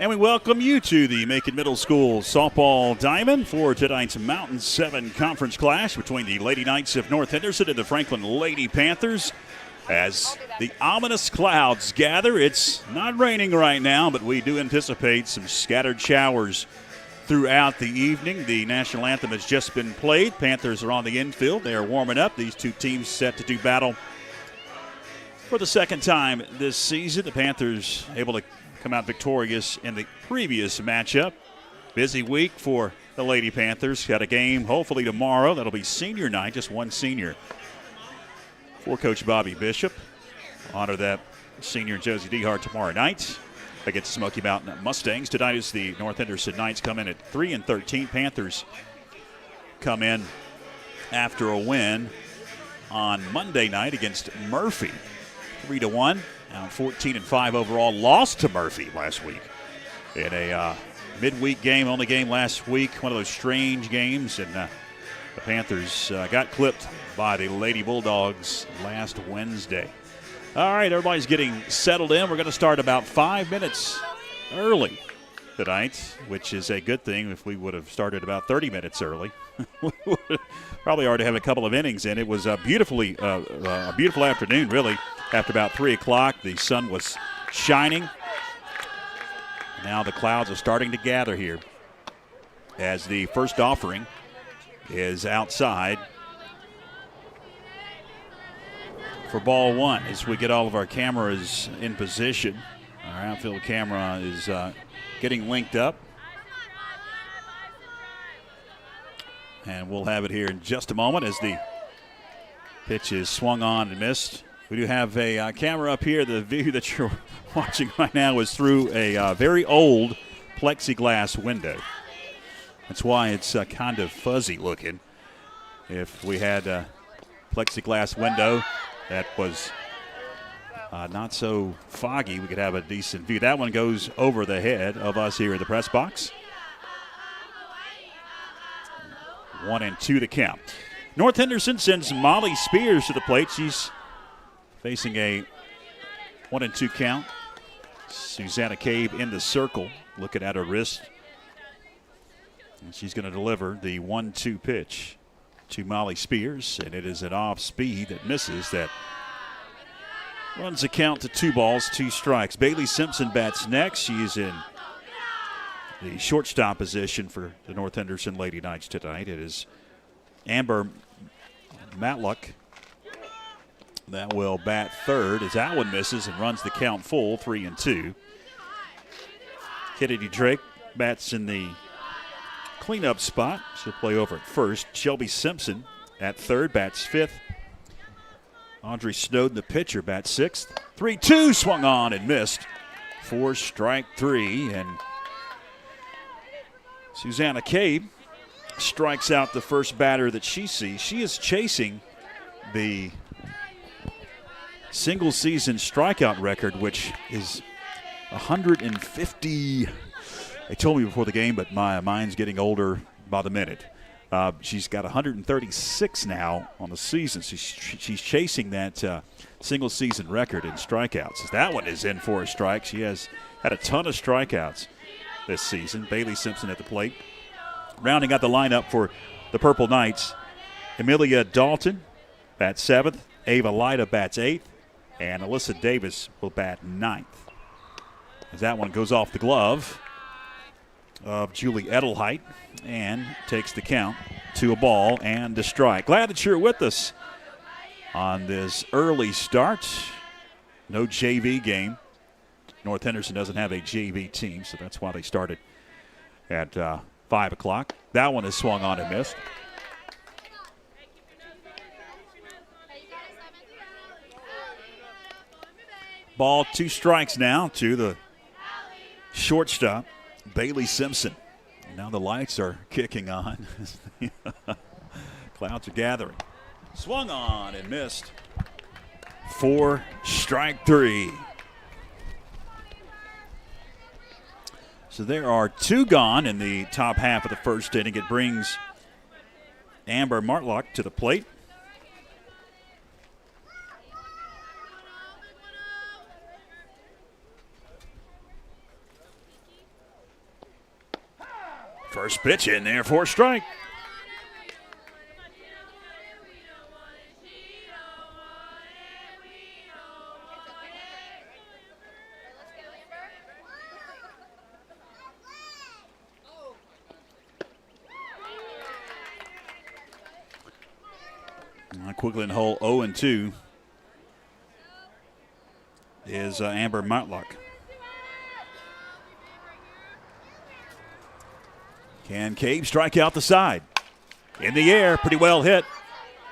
And we welcome you to the Macon Middle School Softball Diamond for tonight's Mountain 7 Conference Clash between the Lady Knights of North Henderson and the Franklin Lady Panthers. As the ominous clouds gather, it's not raining right now, but we do anticipate some scattered showers throughout the evening. The national anthem has just been played. Panthers are on the infield. They are warming up. These two teams set to do battle for the second time this season. The Panthers able to come out victorious in the previous matchup. Busy week for the Lady Panthers. Got a game hopefully tomorrow. That'll be senior night, just one senior for Coach Bobby Bishop. Honor that senior Josie Dehart tomorrow night against Smoky Mountain Mustangs. Tonight is the North Henderson Knights come in at 3-13. Panthers come in after a win on Monday night against Murphy, 3-1. Now 14-5 overall. Lost to Murphy last week in a midweek game, only game last week. One of those strange games, and the Panthers got clipped by the Lady Bulldogs last Wednesday. All right, everybody's getting settled in. We're going to start about 5 minutes early tonight, which is a good thing. If we would have started about 30 minutes early, we would probably already have a couple of innings in. It was a beautiful afternoon, really. After about 3 o'clock, the sun was shining. Now the clouds are starting to gather here as the first offering is outside for ball one. As we get all of our cameras in position, our outfield camera is getting linked up. And we'll have it here in just a moment as the pitch is swung on and missed. We do have a camera up here. The view that you're watching right now is through a very old plexiglass window. That's why it's kind of fuzzy looking. If we had a plexiglass window that was not so foggy, we could have a decent view. That one goes over the head of us here at the press box. 1-2 the count. North Henderson sends Molly Spears to the plate. She's facing a 1-2 count. Susanna Cabe in the circle, looking at her wrist. And she's going to deliver the 1-2 pitch to Molly Spears, and it is an off speed that misses. That runs the count to 2 balls, 2 strikes. Bailey Simpson bats next. She is in the shortstop position for the North Henderson Lady Knights tonight. It is Amber Matlock that will bat third as that one misses and runs the count full, 3-2. Kennedy Drake bats in the cleanup spot. She'll play over at first. Shelby Simpson at third, bats fifth. Audrey Snowden, the pitcher, bats sixth. 3-2 swung on and missed for strike 3. And Susanna Cabe strikes out the first batter that she sees. She is chasing the single season strikeout record, which is 150. They told me before the game, but my mind's getting older by the minute. She's got 136 now on the season. So she's chasing that single season record in strikeouts. That one is in for a strike. She has had a ton of strikeouts this season. Bailey Simpson at the plate. Rounding out the lineup for the Purple Knights, Amelia Dalton bats 7th. Ava Lyda bats 8th. And Alyssa Davis will bat 9th. As that one goes off the glove of Julie Edelheit and takes the count to a ball and a strike. Glad that you're with us on this early start. No JV game. North Henderson doesn't have a JV team, so that's why they started at 5 o'clock. That one is swung on and missed. Ball, 2 strikes now to the shortstop, Bailey Simpson. Now the lights are kicking on. Clouds are gathering. Swung on and missed for strike 3. So there are 2 gone in the top half of the first inning. It brings Amber Martlock to the plate. First pitch in there for a strike. Quickly in hole 0-2 is Amber Matlock. Can Cabe strike out the side? In the air, pretty well hit,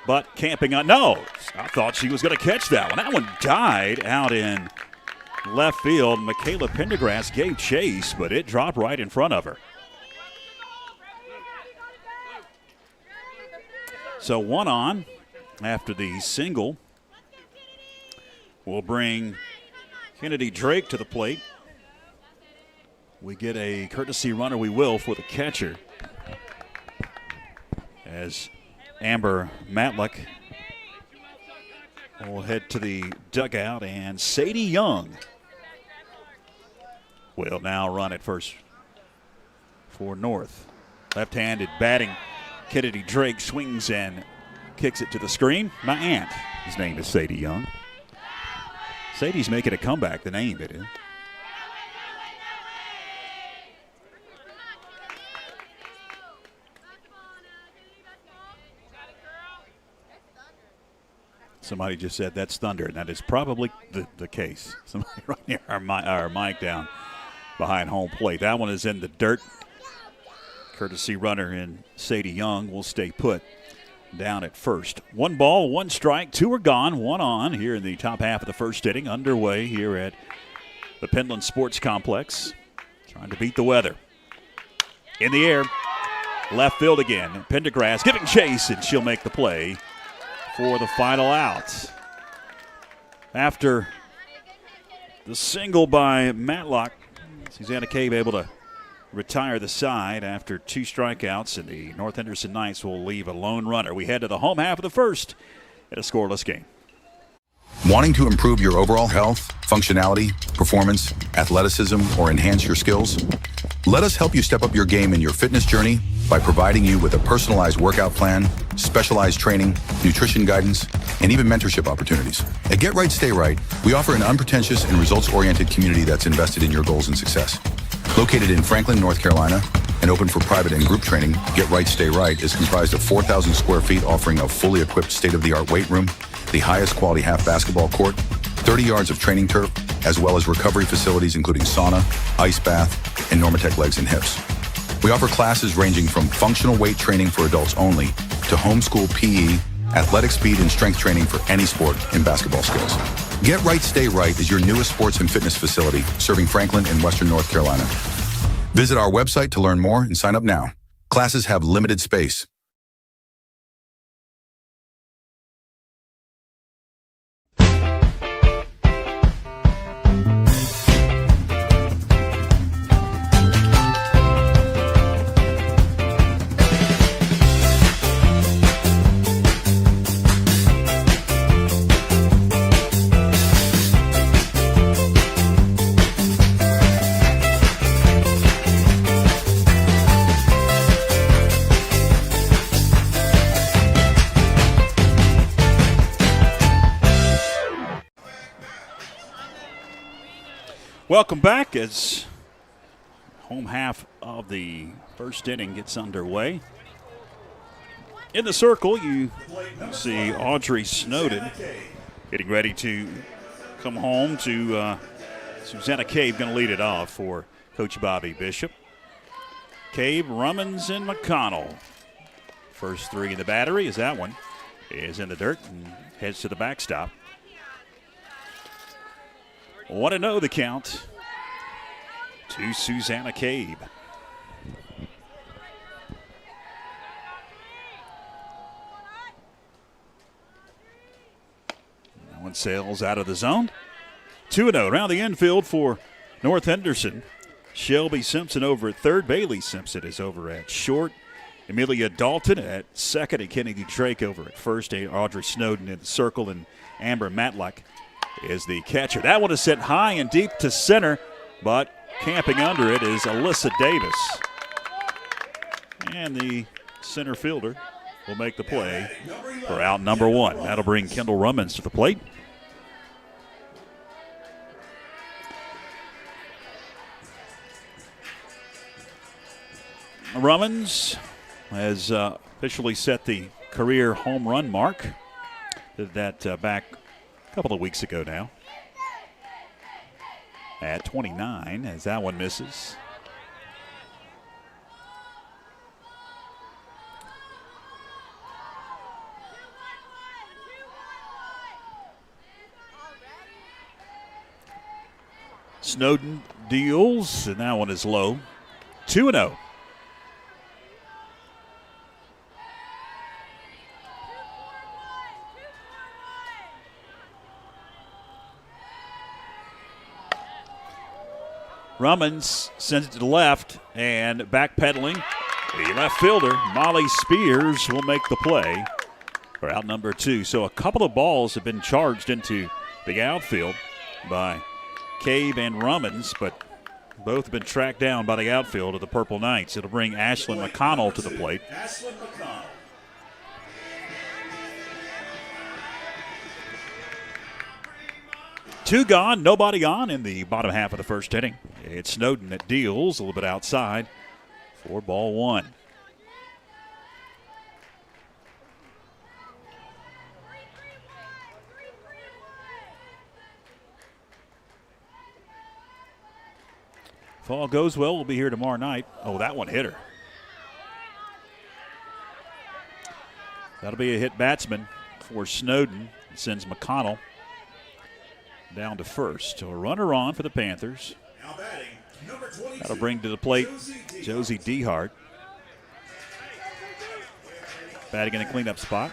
but camping on. No, I thought she was going to catch that one. That one died out in left field. Michaela Pendergrass gave chase, but it dropped right in front of her. So one on after the single. We'll bring Kennedy Drake to the plate. We get a courtesy runner, we will, for the catcher. As Amber Matlock will head to the dugout, and Sadie Young will now run at first for North. Left-handed batting, Kennedy Drake swings and kicks it to the screen. My aunt, his name is Sadie Young. Sadie's making a comeback, the name it is. Somebody just said that's Thunder, and that is probably the case. Somebody right near our mic down behind home plate. That one is in the dirt. Courtesy runner in Sadie Young will stay put down at first. 1 ball, 1 strike, 2 are gone, 1 on here in the top half of the first inning. Underway here at the Penland Sports Complex. Trying to beat the weather. In the air, left field again. Pendergrass giving chase, and she'll make the play for the final out. After the single by Matlock, Susanna Cabe able to retire the side after 2 strikeouts, and the North Henderson Knights will leave a lone runner. We head to the home half of the first at a scoreless game. Wanting to improve your overall health, functionality, performance, athleticism, or enhance your skills? Let us help you step up your game in your fitness journey by providing you with a personalized workout plan, specialized training, nutrition guidance, and even mentorship opportunities. At Get Right, Stay Right, we offer an unpretentious and results-oriented community that's invested in your goals and success. Located in Franklin, North Carolina, and open for private and group training, Get Right, Stay Right is comprised of 4,000 square feet, offering a fully equipped state-of-the-art weight room, the highest quality half basketball court, 30 yards of training turf, as well as recovery facilities including sauna, ice bath, and Normatec legs and hips. We offer classes ranging from functional weight training for adults only to homeschool PE, athletic speed and strength training for any sport and basketball skills. Get Right, Stay Right is your newest sports and fitness facility serving Franklin and Western North Carolina. Visit our website to learn more and sign up now. Classes have limited space. Welcome back as home half of the first inning gets underway. In the circle, you see Audrey Snowden getting ready to come home to Susanna Cabe, going to lead it off for Coach Bobby Bishop. Cabe, Rummins, and McConnell. First 3 in the battery as that one is in the dirt and heads to the backstop. 1-0 the count to Susanna Cabe. That one sails out of the zone. 2-0 around the infield for North Henderson. Shelby Simpson over at third. Bailey Simpson is over at short. Amelia Dalton at second, and Kennedy Drake over at first. Audrey Snowden in the circle, and Amber Matlock is the catcher. That one is sent high and deep to center, but camping under it is Alyssa Davis. And the center fielder will make the play for out number 1. That'll bring Kendall Rummins to the plate. Rummins has officially set the career home run mark. Did that back a couple of weeks ago now. At 29, as that one misses. Snowden deals, and that one is low. 2-0. Rummins sends it to the left, and backpedaling, the left fielder, Molly Spears, will make the play for out number 2. So a couple of balls have been charged into the outfield by Cave and Rummins, but both have been tracked down by the outfield of the Purple Knights. It'll bring Ashlyn McConnell to the plate. Two gone, nobody on in the bottom half of the first inning. It's Snowden that deals a little bit outside for ball 1. If all goes well, we'll be here tomorrow night. Oh, that one hit her. That'll be a hit batsman for Snowden. It sends McConnell down to first. So a runner on for the Panthers. That'll bring to the plate Josie Dehart. Batting in the cleanup spot.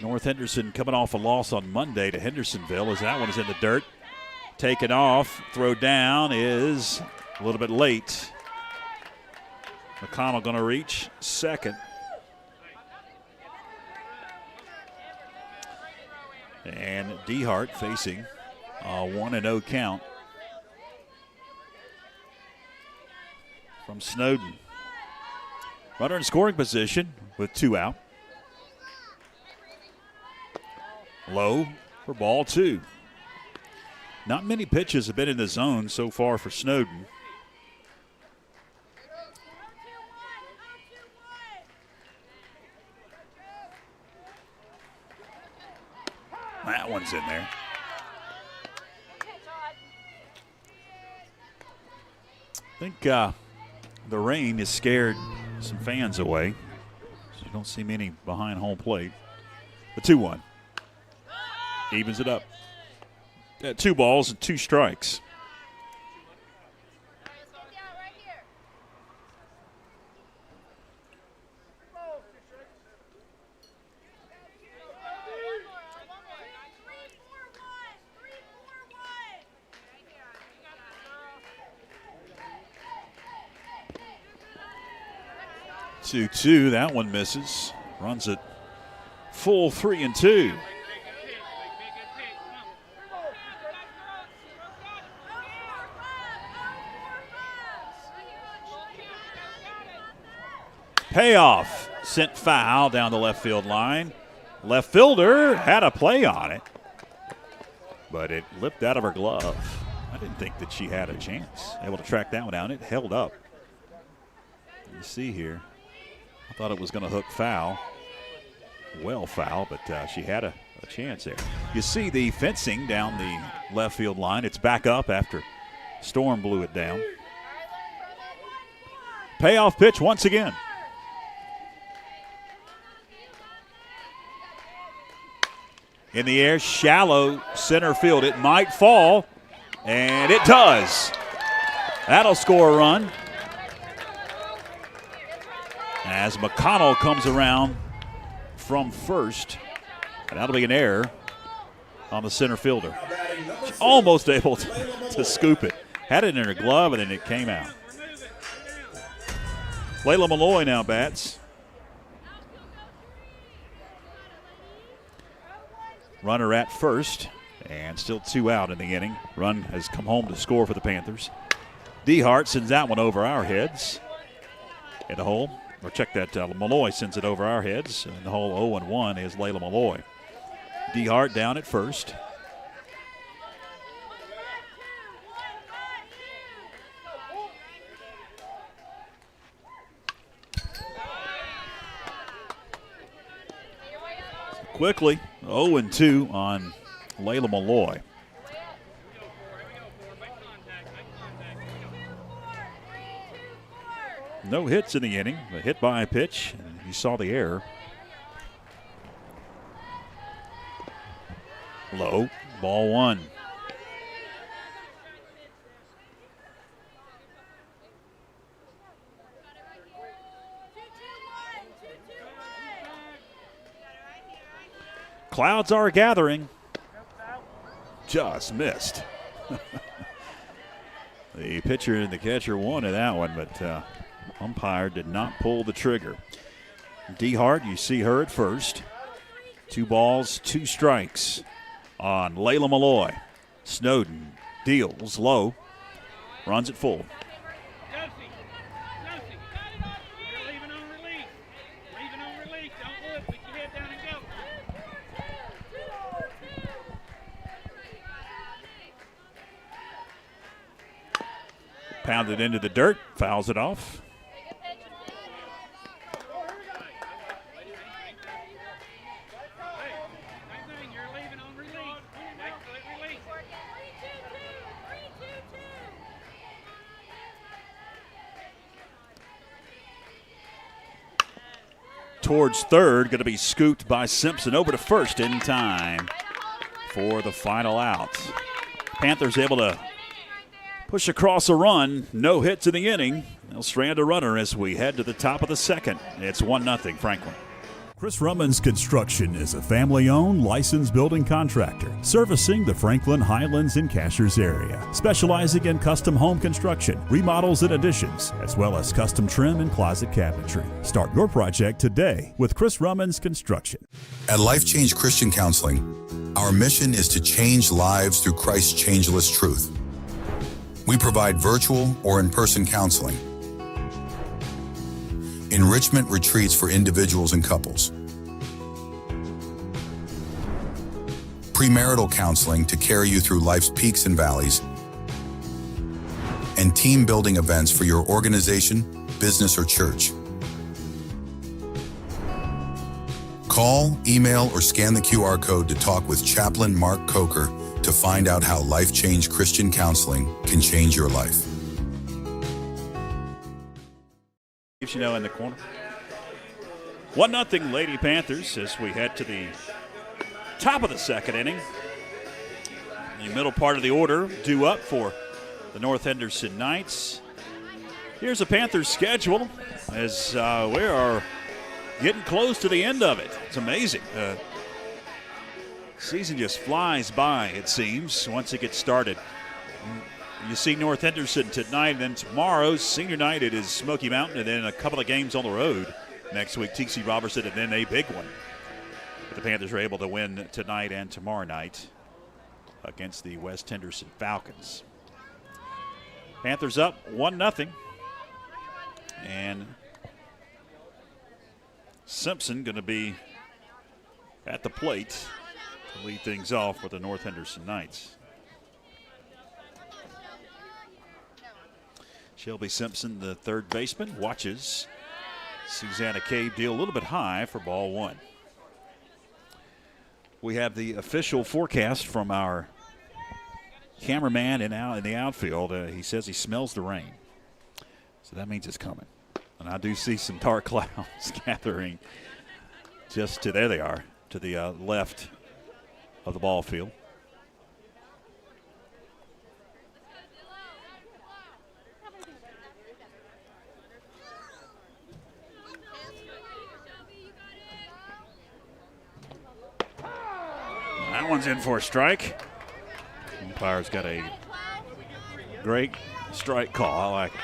North Henderson coming off a loss on Monday to Hendersonville as that one is in the dirt. Taken off, throw down is a little bit late. McConnell going to reach second. And Dehart facing a 1-0 count from Snowden. Runner in scoring position with 2 out. Low for ball 2. Not many pitches have been in the zone so far for Snowden. That one's in there. I think the rain has scared some fans away. So you don't see many behind home plate. The 2-1. Evens it up. 2 balls and 2 strikes. Two, that one misses. Runs it full 3-2. Payoff sent foul down the left field line. Left fielder had a play on it, but it lipped out of her glove. I didn't think that she had a chance. Able to track that one down. It held up. You see here, I thought it was going to hook foul. Well foul, but she had a chance there. You see the fencing down the left field line. It's back up after Storm blew it down. Payoff pitch once again. In the air, shallow center field. It might fall, and it does. That'll score a run. As McConnell comes around from first, and that'll be an error on the center fielder. She's almost able to scoop it. Had it in her glove, and then it came out. Layla Malloy now bats. Runner at first, and still 2 out in the inning. Run has come home to score for the Panthers. DeHart sends that one over our heads in the hole. Or check that, Malloy sends it over our heads. In the hole 0-1 is Layla Malloy. DeHart down at first. Quickly, 0-2 on Layla Malloy. No hits in the inning, but hit by a pitch. And you saw the error. Low, ball one. Clouds are gathering. Just missed. The pitcher and the catcher wanted that one, but umpire did not pull the trigger. DeHart, you see her at first. 2 balls, 2 strikes on Layla Malloy. Snowden deals low, runs it full. Pounded into the dirt, fouls it off. Towards third, going to be scooped by Simpson over to first in time for the final out. Panthers able to push across a run, no hits in the inning. They'll strand a runner as we head to the top of the second. It's 1-0 Franklin. Chris Rummins Construction is a family-owned, licensed building contractor servicing the Franklin, Highlands, and Cashers area, specializing in custom home construction, remodels and additions, as well as custom trim and closet cabinetry. Start your project today with Chris Rummins Construction. At Life Change Christian Counseling, our mission is to change lives through Christ's changeless truth. We provide virtual or in-person counseling, enrichment retreats for individuals and couples, premarital counseling to carry you through life's peaks and valleys, and team building events for your organization, business, or church. Call, email, or scan the QR code to talk with Chaplain Mark Coker to find out how Life Change Christian Counseling can change your life. You know, in the corner. 1-0 Lady Panthers as we head to the top of the second inning. The middle part of the order due up for the North Henderson Knights. Here's a Panthers schedule as we are getting close to the end of it. It's amazing. Season just flies by, it seems, once it gets started. You see North Henderson tonight, and then tomorrow, senior night, it is Smoky Mountain, and then a couple of games on the road next week, TC Robertson, and then a big one. But the Panthers are able to win tonight and tomorrow night against the West Henderson Falcons. Panthers up 1-0. And Simpson going to be at the plate to lead things off for the North Henderson Knights. Shelby Simpson, the third baseman, watches Susanna Cave deal a little bit high for ball one. We have the official forecast from our cameraman in the outfield. He says he smells the rain. So that means it's coming. And I do see some dark clouds gathering just to, there they are, to the left of the ball field. That one's in for a strike. Umpire's got a great strike call. I like it.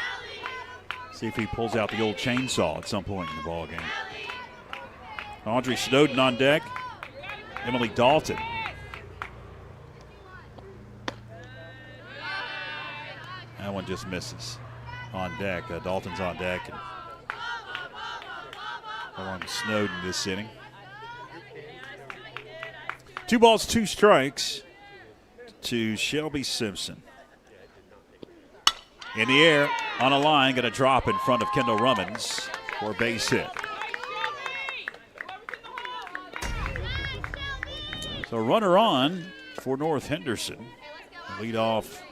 See if he pulls out the old chainsaw at some point in the ball game. Audrey Snowden on deck. Emily Dalton. That one just misses. On deck. Dalton's on deck. And along with Snowden this inning. 2 balls, 2 strikes to Shelby Simpson. In the air, on a line, going to drop in front of Kendall Rummins for a base hit. So runner on for North Henderson. Lead off,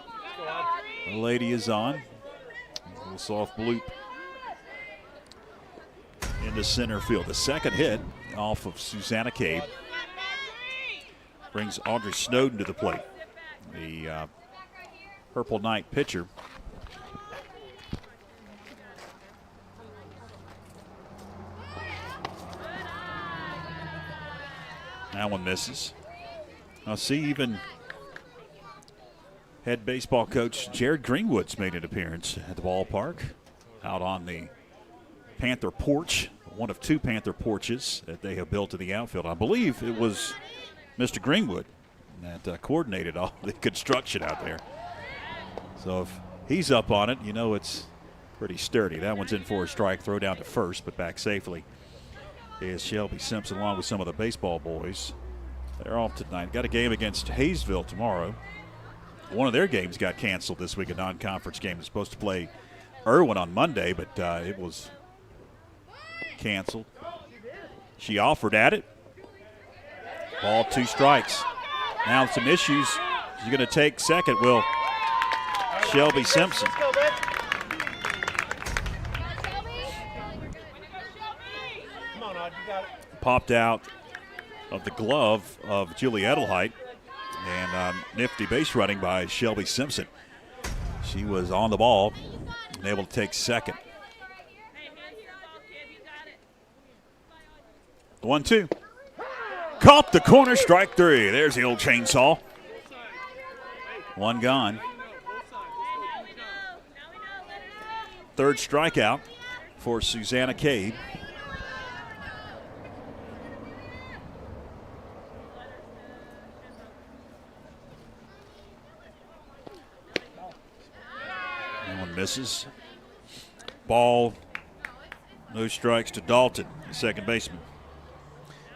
the lady is on. A little soft bloop into center field. The second hit off of Susanna Cabe brings Audrey Snowden to the plate. The Purple Knight pitcher. That one misses. Now see, even head baseball coach Jared Greenwood's made an appearance at the ballpark, out on the Panther porch, one of 2 Panther porches that they have built in the outfield. I believe it was Mr. Greenwood that coordinated all the construction out there. So if he's up on it, you know it's pretty sturdy. That one's in for a strike, throw down to first, but back safely is Shelby Simpson along with some of the baseball boys. They're off tonight. Got a game against Hayesville tomorrow. One of their games got canceled this week, a non-conference game. They're supposed to play Irwin on Monday, but it was canceled. She offered at it. Ball, 2 strikes. Now some issues. She's going to take second. Will Shelby Simpson. Popped out of the glove of Julie Edelheit, and nifty base running by Shelby Simpson. She was on the ball and able to take second. 1-2. Caught the corner, strike 3. There's the old chainsaw. 1 gone. 3rd strikeout for Susanna Cabe. That one misses. Ball, no strikes to Dalton, the second baseman.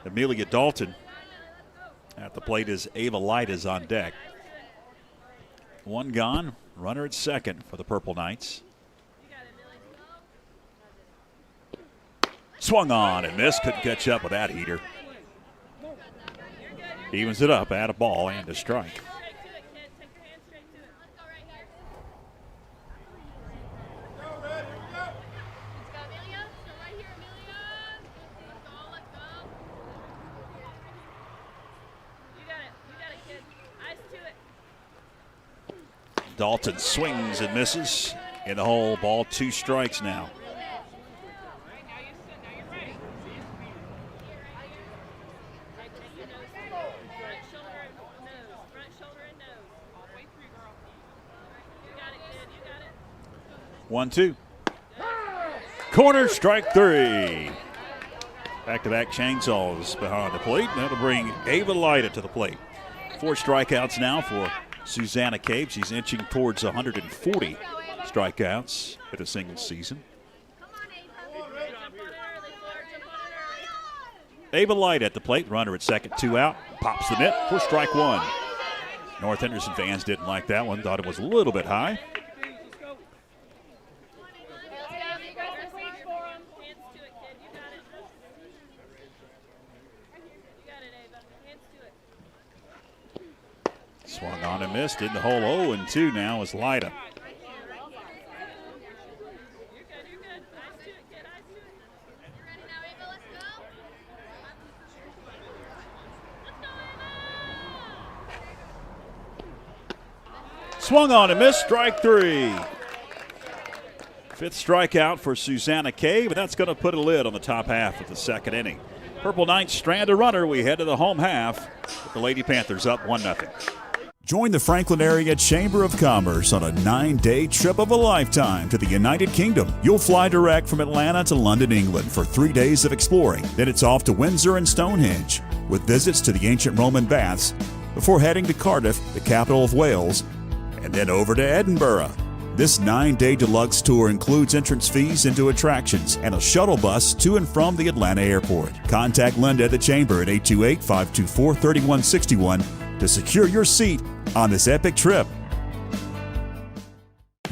Amelia Dalton at the plate as Ava Light is on deck. 1 gone, runner at second for the Purple Knights. Swung on and missed, couldn't catch up with that heater. Evens it up, add a ball and a strike. Dalton swings and misses in the hole. Ball, 2 strikes now. One, 2. Corner, strike 3. Back-to-back chainsaws behind the plate. That'll bring Ava Lyda to the plate. 4 strikeouts now for Susanna Cabe. She's inching towards 140 strikeouts in a single season. Ava Light at the plate, runner at second, 2 out. Pops the mitt for strike 1. North Henderson fans didn't like that one, thought it was a little bit high. Swung on and missed in the hole. 0-2 now is Lyda. Swung on and missed, strike 3. 5th strikeout for Susanna Cabe, but that's going to put a lid on the top half of the second inning. Purple Knights strand a runner. We head to the home half with the Lady Panthers up 1-0. Join the Franklin Area Chamber of Commerce on a 9-day trip of a lifetime to the United Kingdom. You'll fly direct from Atlanta to London, England for 3 days of exploring. Then it's off to Windsor and Stonehenge with visits to the ancient Roman baths before heading to Cardiff, the capital of Wales, and then over to Edinburgh, This 9-day deluxe tour includes entrance fees into attractions and a shuttle bus to and from the Atlanta airport. Contact Linda at the Chamber at 828-524-3161 to secure your seat on this epic trip.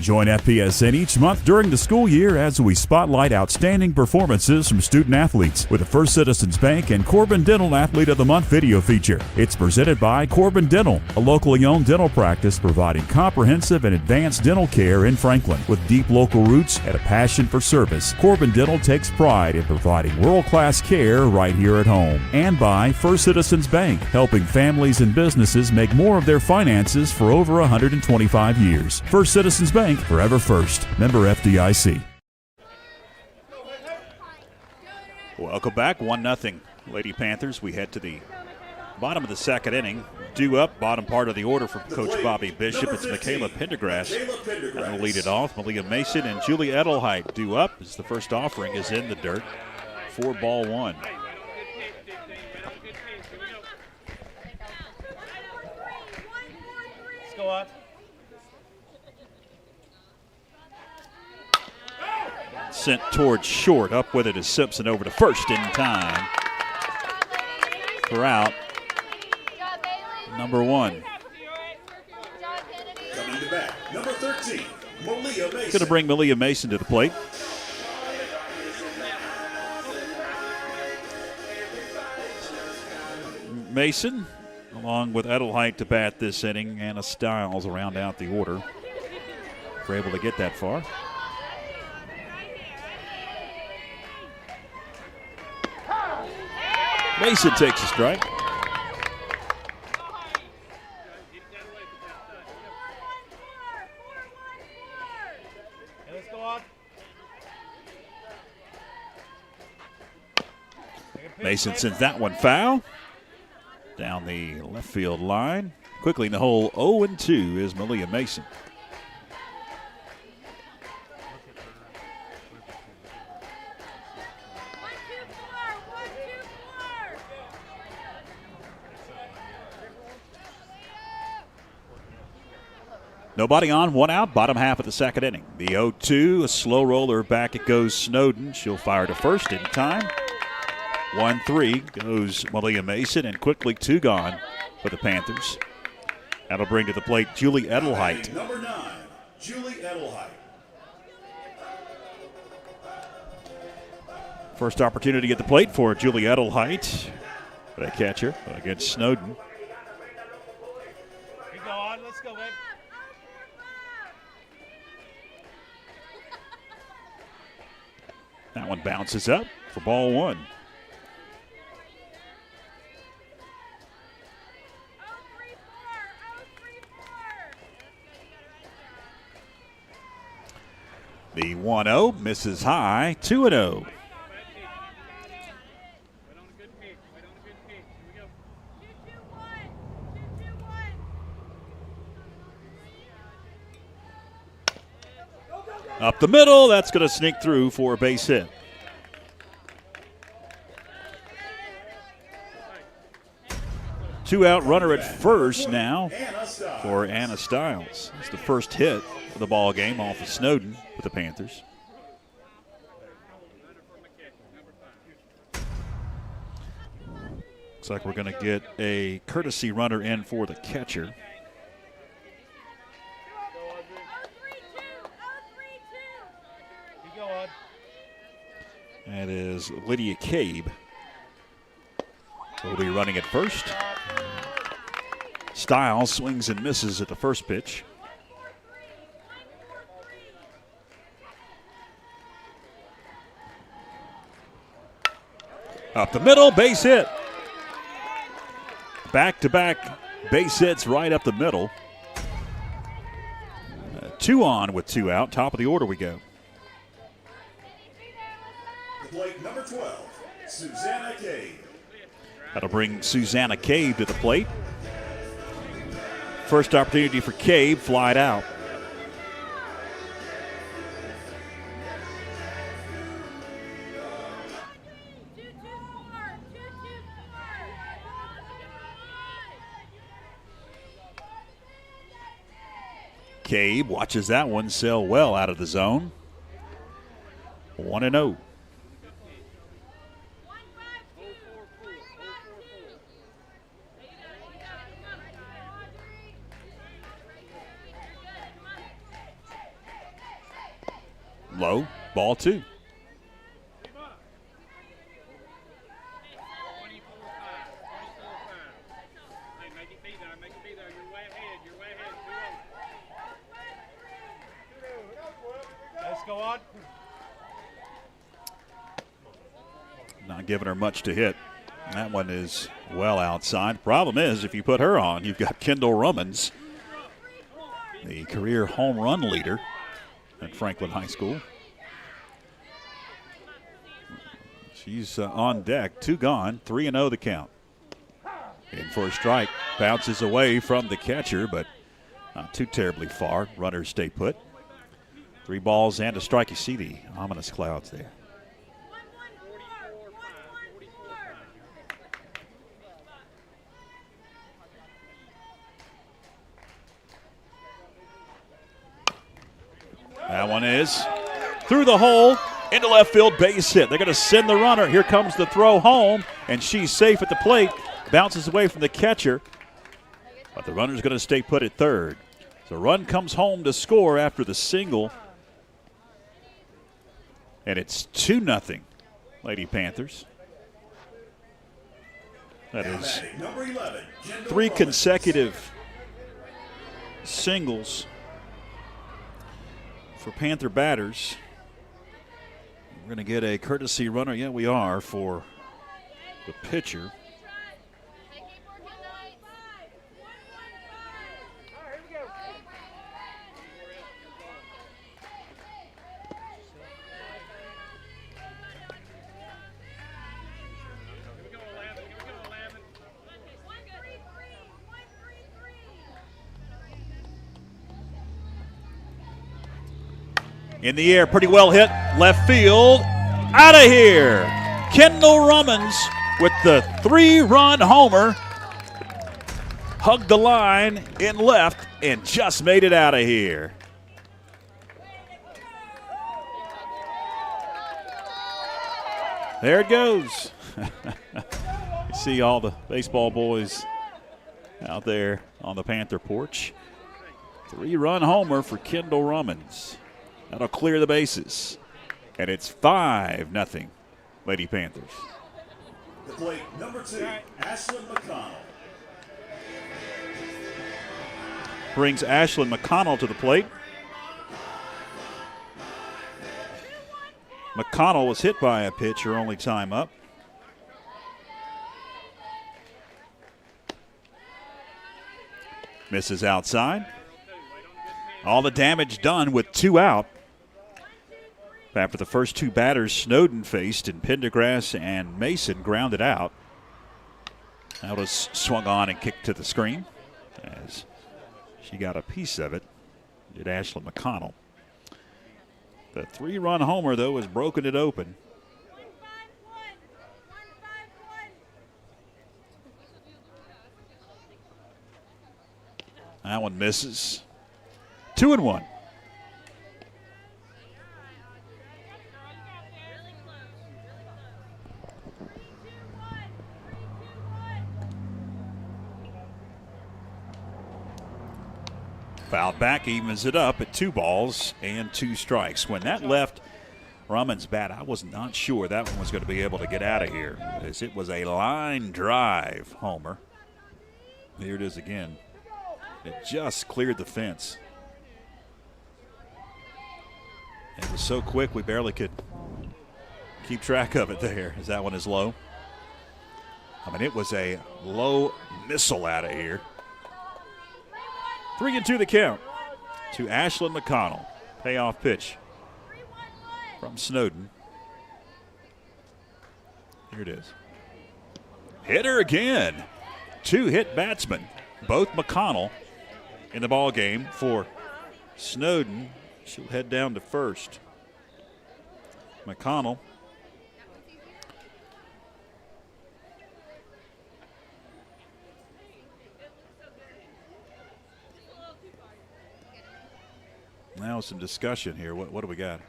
Join FPSN each month during the school year as we spotlight outstanding performances from student athletes with the First Citizens Bank and Corbin Dental Athlete of the Month video feature. It's presented by Corbin Dental, a locally owned dental practice providing comprehensive and advanced dental care in Franklin. With deep local roots and a passion for service, Corbin Dental takes pride in providing world-class care right here at home. And by First Citizens Bank, helping families and businesses make more of their finances for over 125 years. First Citizens Bank, forever first. Member FDIC. Welcome back. 1-0 Lady Panthers. We head to the bottom of the second inning. Due up, bottom part of the order for Coach Bobby Bishop. It's Michaela Pendergrass that'll lead it off. Malia Mason and Julie Edelheit due up as the first offering is in the dirt. 4-1. Let's go up. Sent towards short. Up with it is Simpson over to first in time. For out. Number 1. Coming to bat, number 13, Malia Mason. Going to bring Malia Mason to the plate. Mason, along with Edelheit to bat this inning. Anna Stiles round out the order. We're able to get that far. Mason takes a strike. Let's go on. Mason sends that one foul. Down the left field line. Quickly in the hole, 0-2 is Malia Mason. Nobody on, 1 out, bottom half of the second inning. The 0-2, a slow roller, back it goes Snowden. She'll fire to first in time. 1-3 goes Malia Mason, and quickly 2 gone for the Panthers. That'll bring to the plate Julie Edelheit. Number 9, Julie Edelheit. First opportunity at the plate for Julie Edelheit. But a catcher against Snowden. We go on. Let's go, man. That one bounces up for ball 1. The 1-0 misses high, 2-0. Up the middle, that's going to sneak through for a base hit. Two-out runner at first now for Anna Stiles. It's the first hit of the ball game off of Snowden with the Panthers. Looks like we're going to get a courtesy runner in for the catcher. That is Lydia Cabe. Will be running at first. Stiles swings and misses at the first pitch. Up the middle, base hit. Back-to-back base hits right up the middle. 2 on with 2 out. Top of the order we go. Plate number 12, Susanna Cade. That'll bring Susanna Cabe to the plate. First opportunity for Cabe, flied out. McCabe watches that one sail well out of the zone. 1-0. Low, ball 2. Let's go on. Not giving her much to hit. That one is well outside. Problem is, if you put her on, you've got Kendall Rummins, the career home run leader at Franklin High School. She's on deck. 2 gone, 3-0 the count. In for a strike. Bounces away from the catcher, but not too terribly far. Runners stay put. 3 balls and a strike. You see the ominous clouds there. That one is through the hole, into left field, base hit. They're going to send the runner. Here comes the throw home, and she's safe at the plate. Bounces away from the catcher, but the runner's going to stay put at third. So run comes home to score after the single, and it's 2-0, Lady Panthers. That is Number 11, 3 consecutive singles for Panther batters. We're going to get a courtesy runner. Yeah, we are, for the pitcher. In the air, pretty well hit. Left field, out of here. Kendall Rummins with the 3-run homer. Hugged the line in left and just made it out of here. There it goes. You see all the baseball boys out there on the Panther porch. 3-run homer for Kendall Rummins. That'll clear the bases. And it's 5-0, Lady Panthers. The plate, number 2, Ashlyn McConnell. Brings Ashlyn McConnell to the plate. McConnell was hit by a pitch, her only time up. Misses outside. All the damage done with 2 out. After the first 2 batters Snowden faced in Pendergrass and Mason grounded out. That was swung on and kicked to the screen as she got a piece of it, did Ashlyn McConnell. The 3-run homer, though, has broken it open. That one misses. 2-1. Fouled back, evens it up at 2 balls and 2 strikes. When that left Rummins' bat, I was not sure that one was going to be able to get out of here, as it was a line drive homer. Here it is again. It just cleared the fence. It was so quick we barely could keep track of it there, as that one is low. I mean, it was a low missile out of here. 3-2 the count to Ashlyn McConnell. Payoff pitch from Snowden. Here it is. Hit her again. 2-hit batsman. Both McConnell in the ball game for Snowden. She'll head down to first. McConnell. Now some discussion here. What do we got?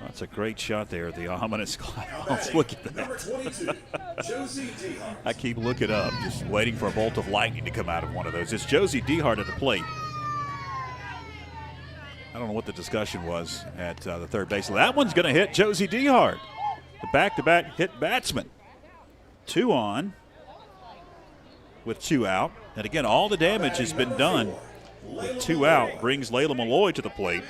That's a great shot there, the ominous clouds. Look at that. Number 22, Josie Dehart. I keep looking up, just waiting for a bolt of lightning to come out of one of those. It's Josie Dehart at the plate. I don't know what the discussion was at the third base. That one's going to hit Josie Dehart, the back-to-back hit batsman. 2 on with 2 out. And again, all the damage has been done with 2 out. Brings Layla Malloy to the plate.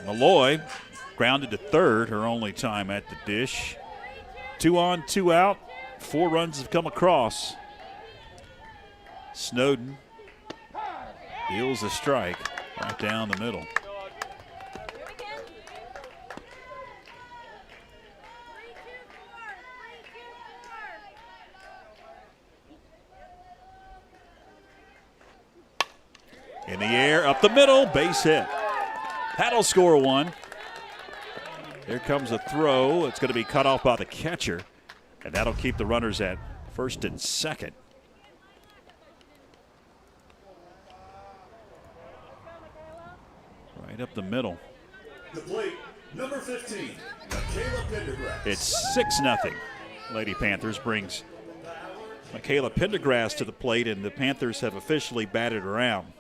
Malloy grounded to third, her only time at the dish. 2 on, 2 out. 4 runs have come across. Snowden deals a strike right down the middle. In the air, up the middle, base hit. That'll score 1. Here comes a throw. It's going to be cut off by the catcher, and that'll keep the runners at first and second. Right up the middle. The plate, number 15, Michaela Pendergrass. It's 6-0. Lady Panthers brings Michaela Pendergrass to the plate, and the Panthers have officially batted around.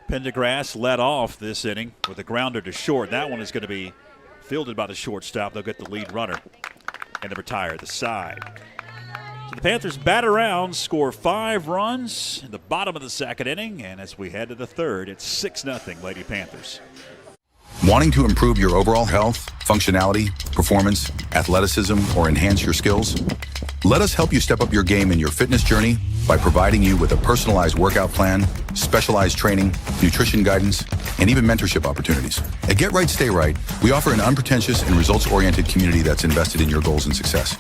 Pendergrass led off this inning with a grounder to short. That one is going to be fielded by the shortstop. They'll get the lead runner and the retire the side. So the Panthers bat around, score 5 runs in the bottom of the second inning, and as we head to the third, it's 6-0 Lady Panthers. Wanting to improve your overall health, functionality, performance, athleticism, or enhance your skills? Let us help you step up your game in your fitness journey by providing you with a personalized workout plan, specialized training, nutrition guidance, and even mentorship opportunities. At Get Right, Stay Right, we offer an unpretentious and results-oriented community that's invested in your goals and success.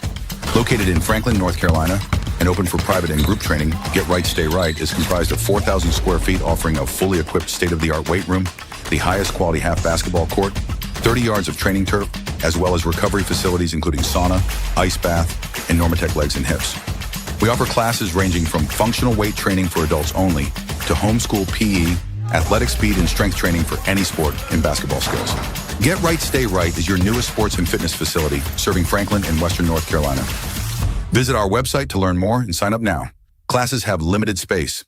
Located in Franklin, North Carolina, and open for private and group training, Get Right, Stay Right is comprised of 4,000 square feet, offering a fully equipped state-of-the-art weight room, the highest quality half basketball court, 30 yards of training turf, as well as recovery facilities including sauna, ice bath, and Normatec legs and hips. We offer classes ranging from functional weight training for adults only to homeschool PE, athletic speed, and strength training for any sport and basketball skills. Get Right, Stay Right is your newest sports and fitness facility serving Franklin and Western North Carolina. Visit our website to learn more and sign up now. Classes have limited space.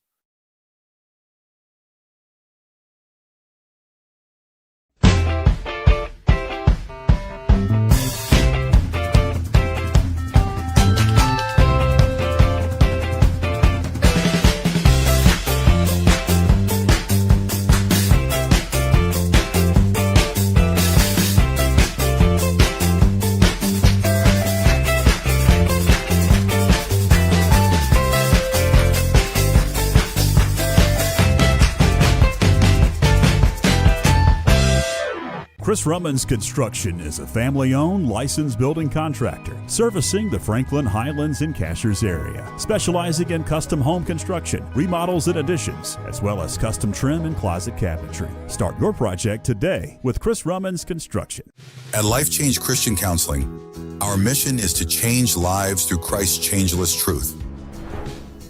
Chris Rummans Construction is a family-owned, licensed building contractor servicing the Franklin, Highlands, and Cashers area, specializing in custom home construction, remodels, and additions, as well as custom trim and closet cabinetry. Start your project today with Chris Rummans Construction. At Life Change Christian Counseling, our mission is to change lives through Christ's changeless truth.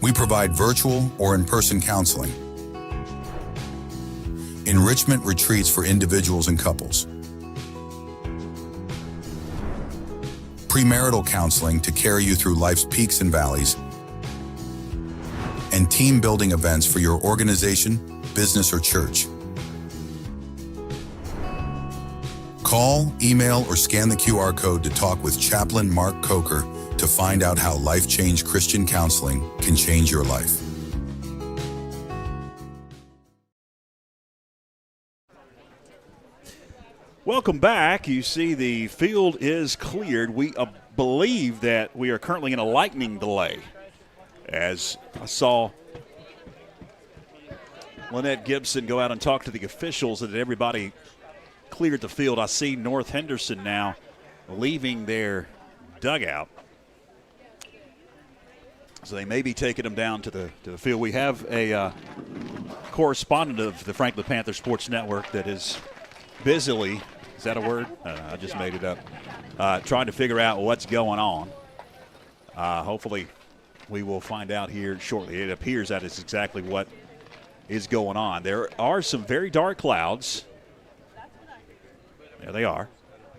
We provide virtual or in-person counseling, enrichment retreats for individuals and couples, premarital counseling to carry you through life's peaks and valleys, and team building events for your organization, business, or church. Call, email, or scan the QR code to talk with Chaplain Mark Coker to find out how Life Change Christian Counseling can change your life. Welcome back. You see the field is cleared. We believe that we are currently in a lightning delay. As I saw Lynette Gibson go out and talk to the officials and everybody cleared the field. I see North Henderson now leaving their dugout. So they may be taking them down to the field. We have a correspondent of the Franklin Panther Sports Network that is busily, is that a word? I just made it up, trying to figure out what's going on. Hopefully we will find out here shortly. It appears that is exactly what is going on. There are some very dark clouds. There they are.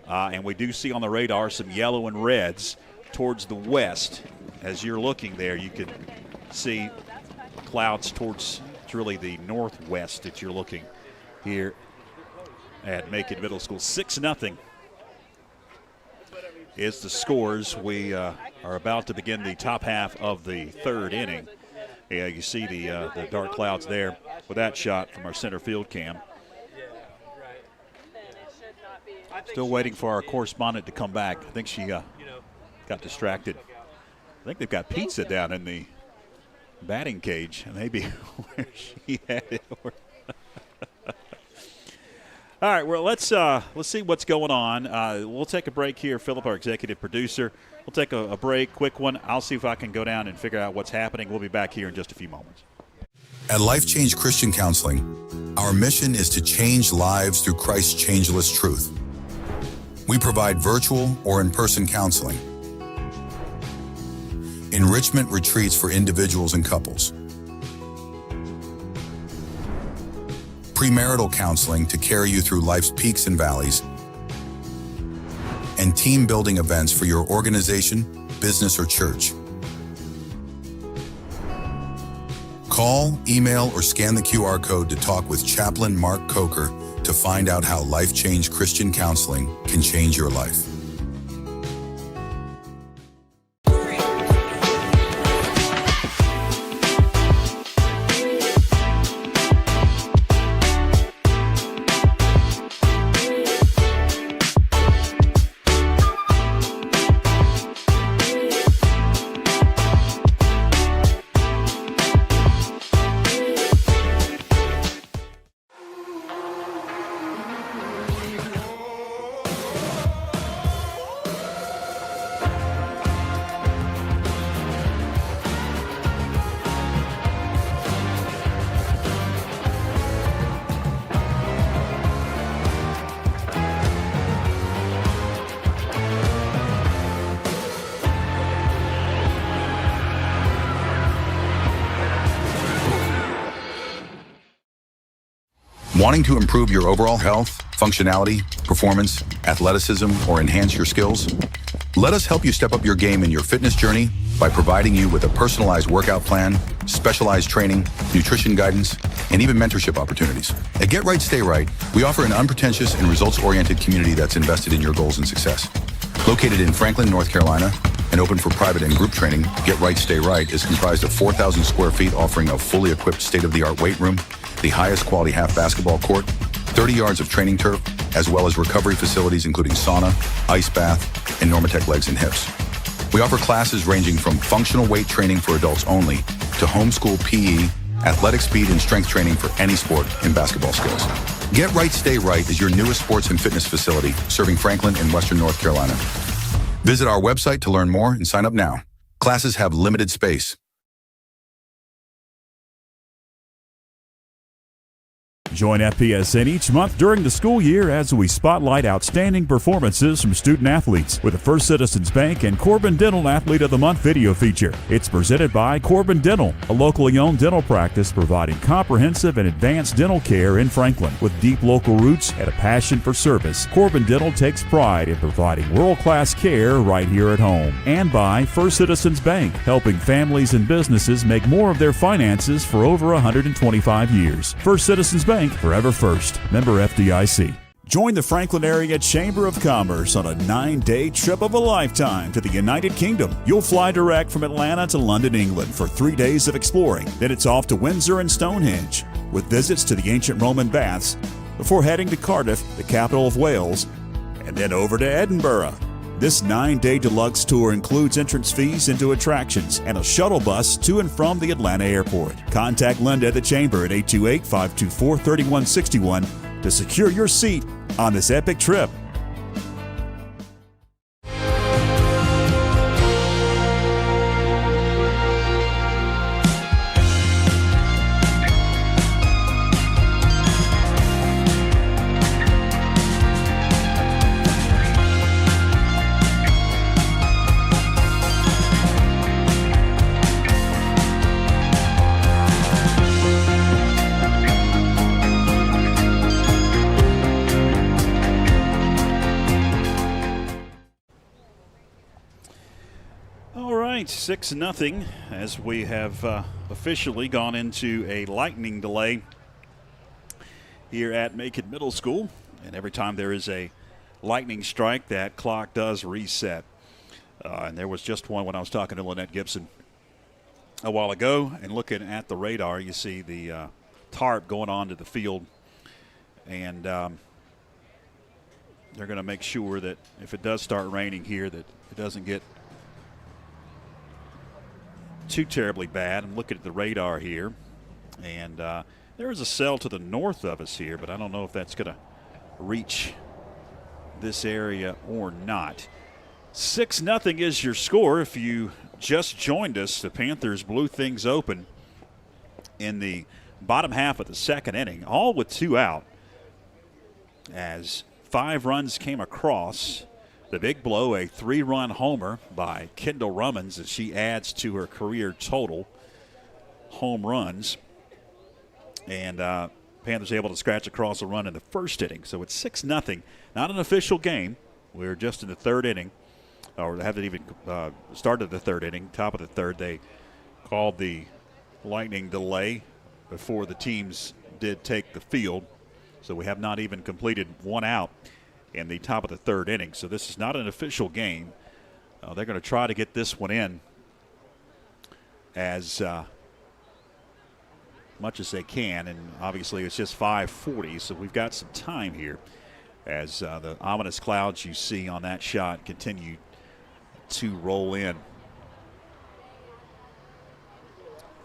And we do see on the radar some yellow and reds towards the west. As you're looking there, you can see clouds towards, it's really the northwest that you're looking here at Macon Middle School. 6-0 is the scores. We are about to begin the top half of the third inning. Yeah, you see the dark clouds there with that shot from our center field cam. Still waiting for our correspondent to come back. I think she got distracted. I think they've got pizza down in the batting cage, maybe where she had it. All right, well, let's see what's going on. We'll take a break here. Philip, our executive producer, we'll take a break, quick one. I'll see if I can go down and figure out what's happening. We'll be back here in just a few moments. At Life Change Christian Counseling, our mission is to change lives through Christ's changeless truth. We provide virtual or in-person counseling, enrichment retreats for individuals and couples, premarital counseling to carry you through life's peaks and valleys, and team-building events for your organization, business, or church. Call, email, or scan the QR code to talk with Chaplain Mark Coker to find out how Life Change Christian Counseling can change your life. Wanting to improve your overall health, functionality, performance, athleticism, or enhance your skills? Let us help you step up your game in your fitness journey by providing you with a personalized workout plan, specialized training, nutrition guidance, and even mentorship opportunities. At Get Right, Stay Right, we offer an unpretentious and results-oriented community that's invested in your goals and success. Located in Franklin, North Carolina, and open for private and group training, Get Right, Stay Right is comprised of 4,000 square feet, offering a fully equipped state-of-the-art weight room, the highest quality half basketball court, 30 yards of training turf, as well as recovery facilities including sauna, ice bath, and Normatec legs and hips. We offer classes ranging from functional weight training for adults only to homeschool PE, athletic speed and strength training for any sport and basketball skills. Get Right, Stay Right is your newest sports and fitness facility serving Franklin and Western North Carolina. Visit our website to learn more and sign up now. Classes have limited space. Join FPSN each month during the school year as we spotlight outstanding performances from student athletes with the First Citizens Bank and Corbin Dental Athlete of the Month video feature. It's presented by Corbin Dental, a locally owned dental practice providing comprehensive and advanced dental care in Franklin. With deep local roots and a passion for service, Corbin Dental takes pride in providing world-class care right here at home. And by First Citizens Bank, helping families and businesses make more of their finances for over 125 years. First Citizens Bank, forever first. Member FDIC. Join the Franklin Area Chamber of Commerce on a 9-day trip of a lifetime to the United Kingdom. You'll fly direct from Atlanta to London, England for 3 days of exploring. Then it's off to Windsor and Stonehenge with visits to the ancient Roman baths before heading to Cardiff, the capital of Wales, and then over to Edinburgh. This 9-day deluxe tour includes entrance fees into attractions and a shuttle bus to and from the Atlanta airport. Contact Linda at the Chamber at 828-524-3161 to secure your seat on this epic trip. right, 6-0 as we have officially gone into a lightning delay here at Macon Middle School. And every time there is a lightning strike, that clock does reset. And there was just one when I was talking to Lynette Gibson a while ago. And looking at the radar, you see the tarp going onto the field. And they're going to make sure that if it does start raining here, that it doesn't get too terribly bad. I'm looking at the radar here. And there is a cell to the north of us here, but I don't know if that's going to reach this area or not. 6-0 is your score. If you just joined us, the Panthers blew things open in the bottom half of the second inning, all with 2 out, as 5 runs came across. The big blow, a 3-run homer by Kendall Rummins, as she adds to her career total home runs. And Panthers able to scratch across a run in the first inning. So it's 6-0. Not an official game. We're just in the third inning, or haven't even started the third inning. Top of the third, they called the lightning delay before the teams did take the field. So we have not even completed 1 out in the top of the third inning. So this is not an official game. They're going to try to get this one in as much as they can, and obviously it's just 5:40, so we've got some time here as the ominous clouds you see on that shot continue to roll in.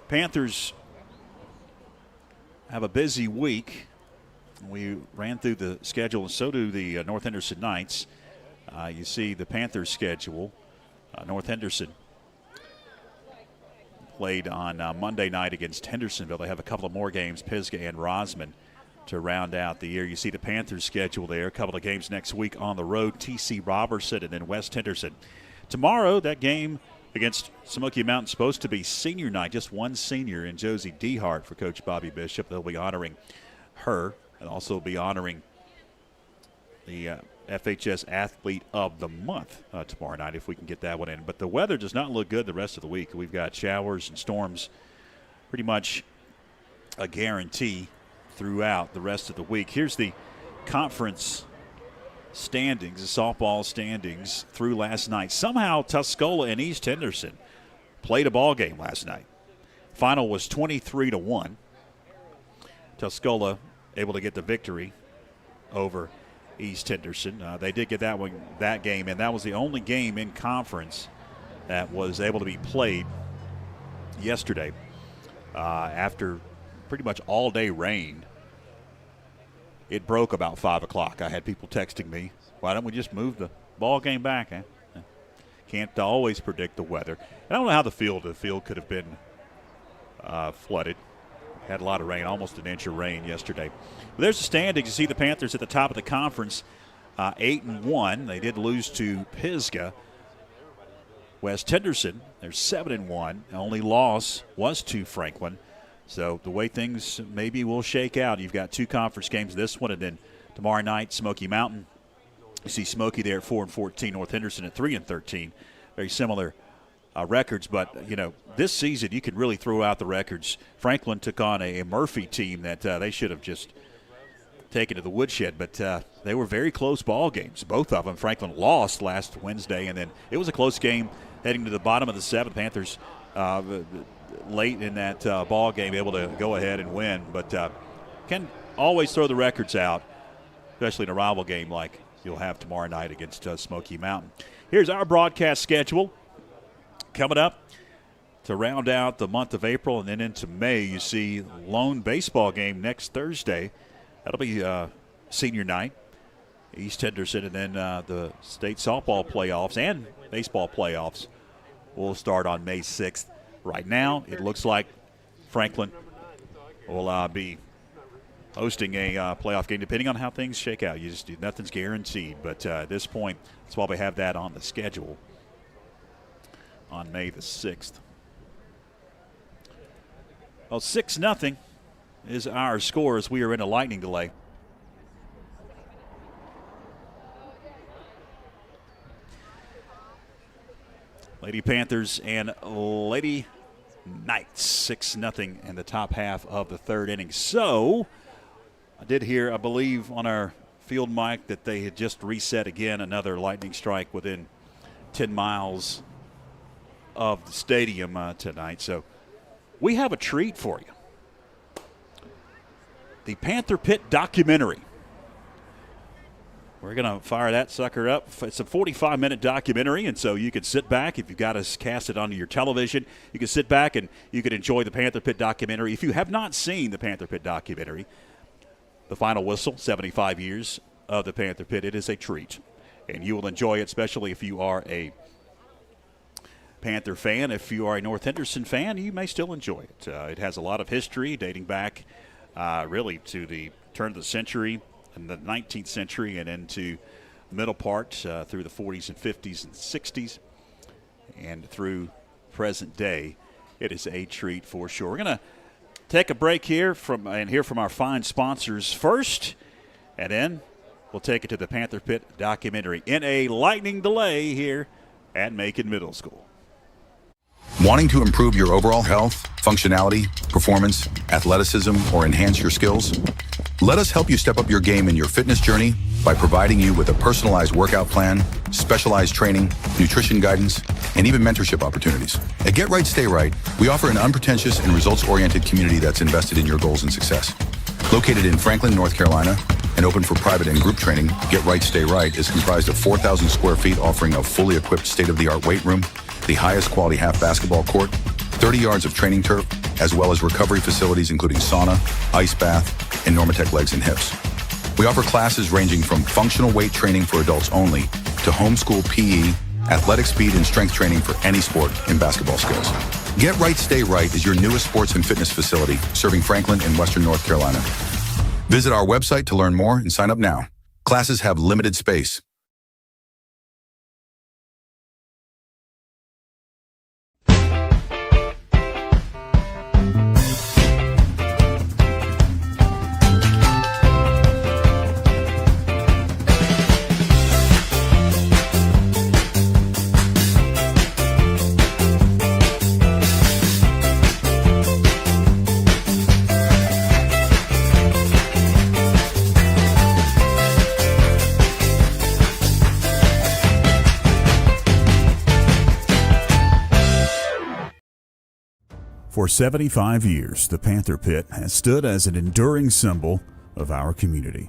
Panthers have a busy week. We ran through the schedule, and so do the North Henderson Knights. You see the Panthers schedule. North Henderson played on Monday night against Hendersonville. They have a couple of more games, Pisgah and Rosman, to round out the year. You see the Panthers schedule there. A couple of games next week on the road, TC Robertson and then West Henderson. Tomorrow, that game against Smoky Mountain supposed to be senior night. Just one senior in Josie Dehart for Coach Bobby Bishop. They'll be honoring her and also be honoring the FHS Athlete of the Month tomorrow night if we can get that one in. But the weather does not look good the rest of the week. We've got showers and storms pretty much a guarantee throughout the rest of the week. Here's the conference standings, the softball standings through last night. Somehow Tuscola and East Henderson played a ball game last night. Final was 23-1. Tuscola able to get the victory over East Henderson. They did get that game, and that was the only game in conference that was able to be played yesterday after pretty much all-day rain. It broke about 5 o'clock. I had people texting me, why don't we just move the ball game back? Can't always predict the weather. And I don't know how the field could have been flooded. Had a lot of rain, almost an inch of rain yesterday. But there's the standings. You see the Panthers at the top of the conference, 8-1. They did lose to Pisgah. West Henderson, they're 7-1. The only loss was to Franklin. So the way things maybe will shake out, you've got 2 conference games, this one, and then tomorrow night, Smoky Mountain. You see Smoky there at 4-14, North Henderson at 3-13. Very similar records, but, you know, this season you can really throw out the records. Franklin took on a Murphy team that they should have just taken to the woodshed, but they were very close ball games, both of them. Franklin lost last Wednesday, and then it was a close game heading to the bottom of the 7th. Panthers late in that ball game able to go ahead and win, but can always throw the records out, especially in a rival game like you'll have tomorrow night against Smoky Mountain. Here's our broadcast schedule. Coming up to round out the month of April and then into May, you see lone baseball game next Thursday. That'll be senior night, East Henderson, and then the state softball playoffs and baseball playoffs will start on May 6th. Right now, it looks like Franklin will be hosting a playoff game, depending on how things shake out. Nothing's guaranteed, but at this point, that's why we have that on the schedule on May the 6th. Well, 6-0 is our score as we are in a lightning delay. Lady Panthers and Lady Knights, 6-0 in the top half of the third inning. So I did hear, I believe, on our field mic that they had just reset again another lightning strike within 10 miles of the stadium tonight. So we have a treat for you. The Panther Pit documentary. We're going to fire that sucker up. It's a 45-minute documentary, and so you can sit back. If you've got us cast it onto your television, you can sit back and you can enjoy the Panther Pit documentary. If you have not seen the Panther Pit documentary, The Final Whistle, 75 years of the Panther Pit, it is a treat. And you will enjoy it, especially if you are a Panther fan. If you are a North Henderson fan, you may still enjoy it. It has a lot of history dating back really to the turn of the century, in the 19th century, and into the middle part through the 40s and 50s and 60s and through present day. It is a treat for sure. We're going to take a break here and hear from our fine sponsors first, and then we'll take it to the Panther Pit documentary in a lightning delay here at Macon Middle School. Wanting to improve your overall health, functionality, performance, athleticism, or enhance your skills? Let us help you step up your game in your fitness journey by providing you with a personalized workout plan, specialized training, nutrition guidance, and even mentorship opportunities. At Get Right, Stay Right, we offer an unpretentious and results-oriented community that's invested in your goals and success. Located in Franklin, North Carolina, and open for private and group training, Get Right, Stay Right is comprised of 4,000 square feet, offering a fully equipped state-of-the-art weight room, the highest quality half basketball court, 30 yards of training turf, as well as recovery facilities including sauna, ice bath, and Normatec legs and hips. We offer classes ranging from functional weight training for adults only to homeschool PE, athletic speed and strength training for any sport and basketball skills. Get Right, Stay Right is your newest sports and fitness facility serving Franklin and Western North Carolina. Visit our website to learn more and sign up now. Classes have limited space. For 75 years, the Panther Pit has stood as an enduring symbol of our community.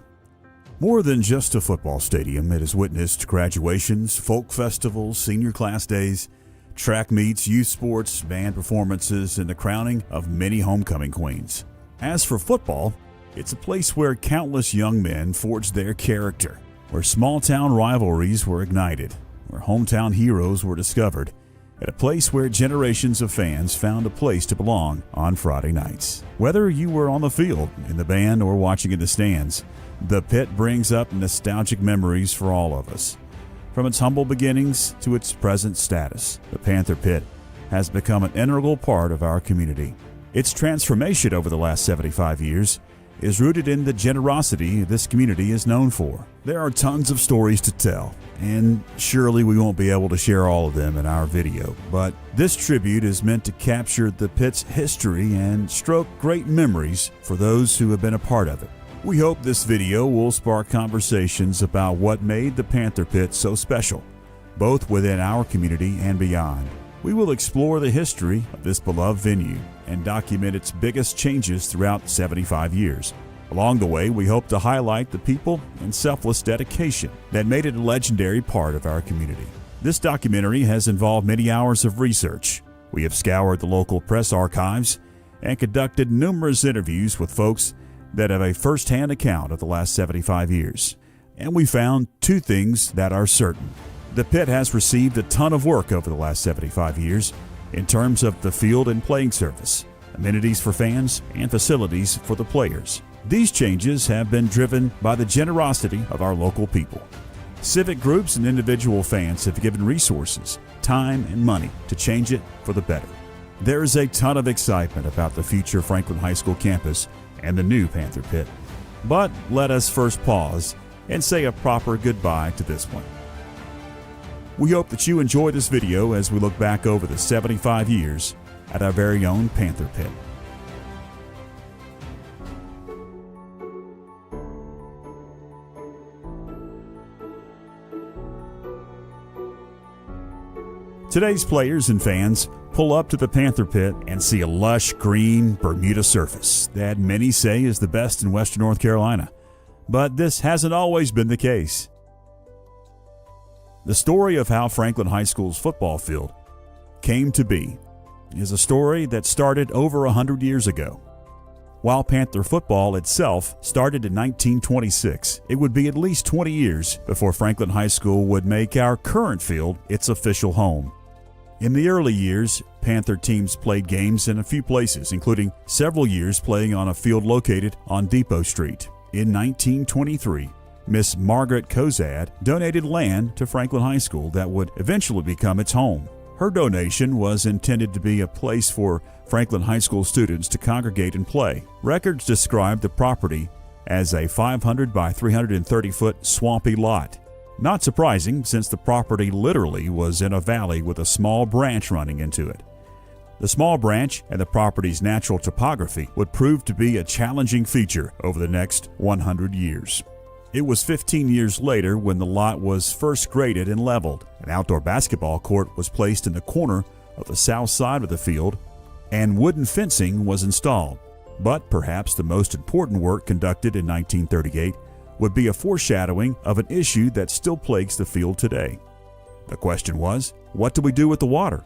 More than just a football stadium, it has witnessed graduations, folk festivals, senior class days, track meets, youth sports, band performances, and the crowning of many homecoming queens. As for football, it's a place where countless young men forged their character, where small-town rivalries were ignited, where hometown heroes were discovered, at a place where generations of fans found a place to belong on Friday nights. Whether you were on the field, in the band, or watching in the stands, the Pit brings up nostalgic memories for all of us. From its humble beginnings to its present status, the Panther Pit has become an integral part of our community. Its transformation over the last 75 years is rooted in the generosity this community is known for. There are tons of stories to tell, and surely we won't be able to share all of them in our video, but this tribute is meant to capture the Pit's history and stroke great memories for those who have been a part of it. We hope this video will spark conversations about what made the Panther Pit so special, both within our community and beyond. We will explore the history of this beloved venue and document its biggest changes throughout 75 years. Along the way, we hope to highlight the people and selfless dedication that made it a legendary part of our community. This documentary has involved many hours of research. We have scoured the local press archives and conducted numerous interviews with folks that have a first-hand account of the last 75 years. And we found two things that are certain. The Pit has received a ton of work over the last 75 years in terms of the field and playing surface, amenities for fans, and facilities for the players. These changes have been driven by the generosity of our local people. Civic groups and individual fans have given resources, time, and money to change it for the better. There is a ton of excitement about the future Franklin High School campus and the new Panther Pit. But let us first pause and say a proper goodbye to this one. We hope that you enjoy this video as we look back over the 75 years at our very own Panther Pit. Today's players and fans pull up to the Panther Pit and see a lush green Bermuda surface that many say is the best in Western North Carolina. But this hasn't always been the case. The story of how Franklin High School's football field came to be is a story that started over 100 years ago. While Panther football itself started in 1926, it would be at least 20 years before Franklin High School would make our current field its official home. In the early years, Panther teams played games in a few places, including several years playing on a field located on Depot Street. In 1923, Miss Margaret Kozad donated land to Franklin High School that would eventually become its home. Her donation was intended to be a place for Franklin High School students to congregate and play. Records describe the property as a 500 by 330-foot swampy lot. Not surprising, since the property literally was in a valley with a small branch running into it. The small branch and the property's natural topography would prove to be a challenging feature over the next 100 years. It was 15 years later when the lot was first graded and leveled. An outdoor basketball court was placed in the corner of the south side of the field, and wooden fencing was installed. But perhaps the most important work conducted in 1938 would be a foreshadowing of an issue that still plagues the field today. The question was, what do we do with the water?